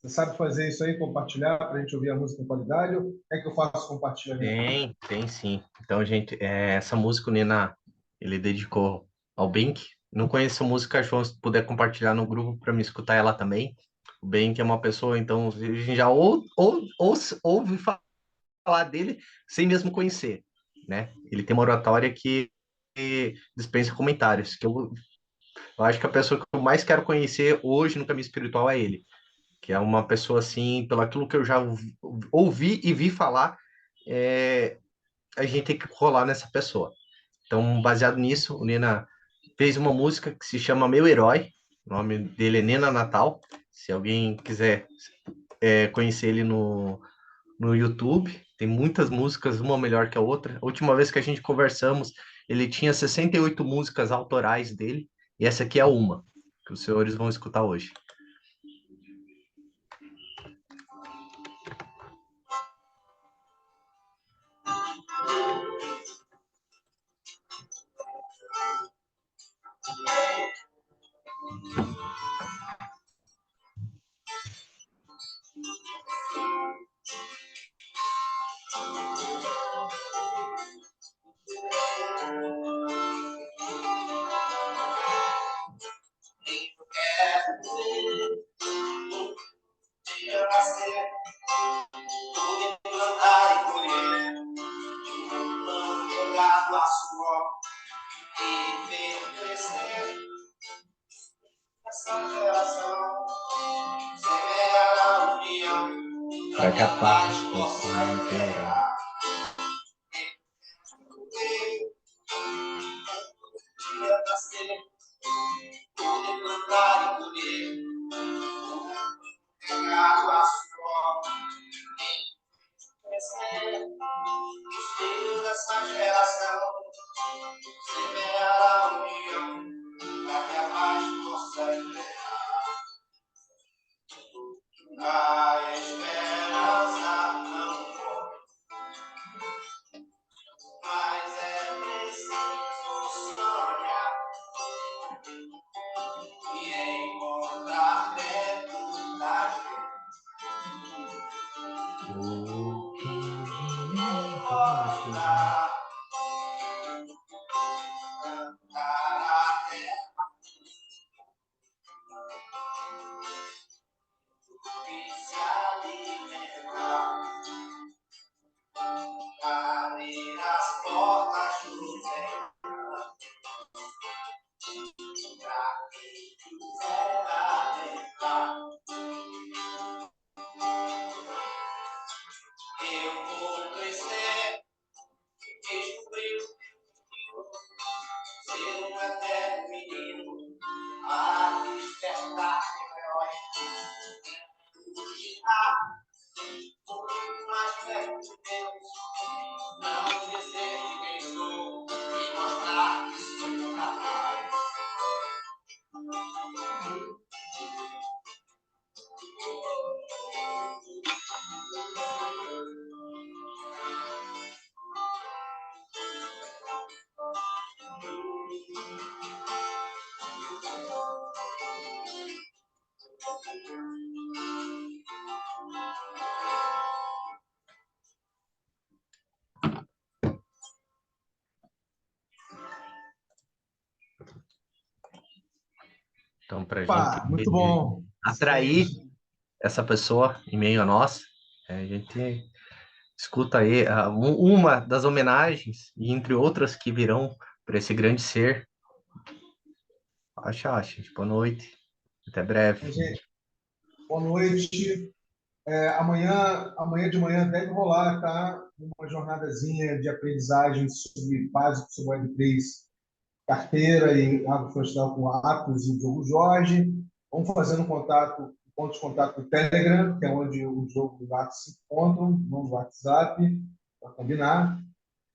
Você sabe fazer isso aí, compartilhar para a gente ouvir a música em qualidade? Ou é que eu faço compartilhamento? Tem sim. Então, gente, essa música o Nina, ele dedicou ao Bank. Não conheço a música, João, se puder compartilhar no grupo para me escutar ela também. O Bank é uma pessoa, então, a gente já ouve falar dele sem mesmo conhecer, né? Ele tem uma oratória que dispensa comentários, que eu acho que a pessoa que eu mais quero conhecer hoje no caminho espiritual é ele, que é uma pessoa assim, pelo aquilo que eu já ouvi e vi falar, a gente tem que rolar nessa pessoa. Então, baseado nisso, o Nena fez uma música que se chama Meu Herói, o nome dele é Nena Natal, se alguém quiser conhecer ele no YouTube, tem muitas músicas, uma melhor que a outra. A última vez que a gente conversamos, ele tinha 68 músicas autorais dele, e essa aqui é uma, que os senhores vão escutar hoje. Para que a paz possa imperar. Então, para a Pá, gente muito bom. atrair Excelente. essa pessoa em meio a nós, a gente escuta aí uma das homenagens, e entre outras que virão para esse grande ser. Acha, gente. Boa noite. Até breve. Gente, boa noite. Amanhã de manhã deve rolar, tá? Uma jornadazinha de aprendizagem sobre básico sobre o Web3, carteira e água florestal com Atos e Diogo Jorge. Vamos fazendo contato, ponto de contato do Telegram, que é onde o jogo do Atos se encontram, não do WhatsApp, para combinar,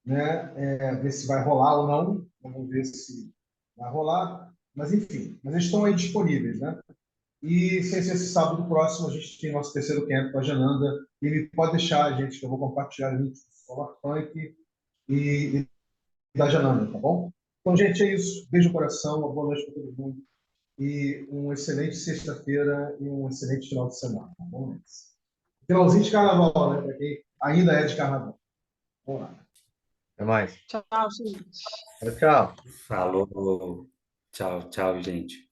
né? Ver se vai rolar ou não. Vamos ver se vai rolar. Mas, enfim, mas eles estão aí disponíveis, né? E sem ser esse sábado próximo, a gente tem nosso terceiro camp com a Jananda. E ele pode deixar, gente, que eu vou compartilhar links do Solar Funk e da Jananda, tá bom? Então, gente, é isso. Beijo no coração, uma boa noite para todo mundo. E uma excelente sexta-feira e um excelente final de semana, tá bom? Finalzinho de carnaval, né? Para quem ainda é de carnaval. Vamos lá. Até mais. Tchau, gente. Tchau. Falou. Tchau, tchau, gente.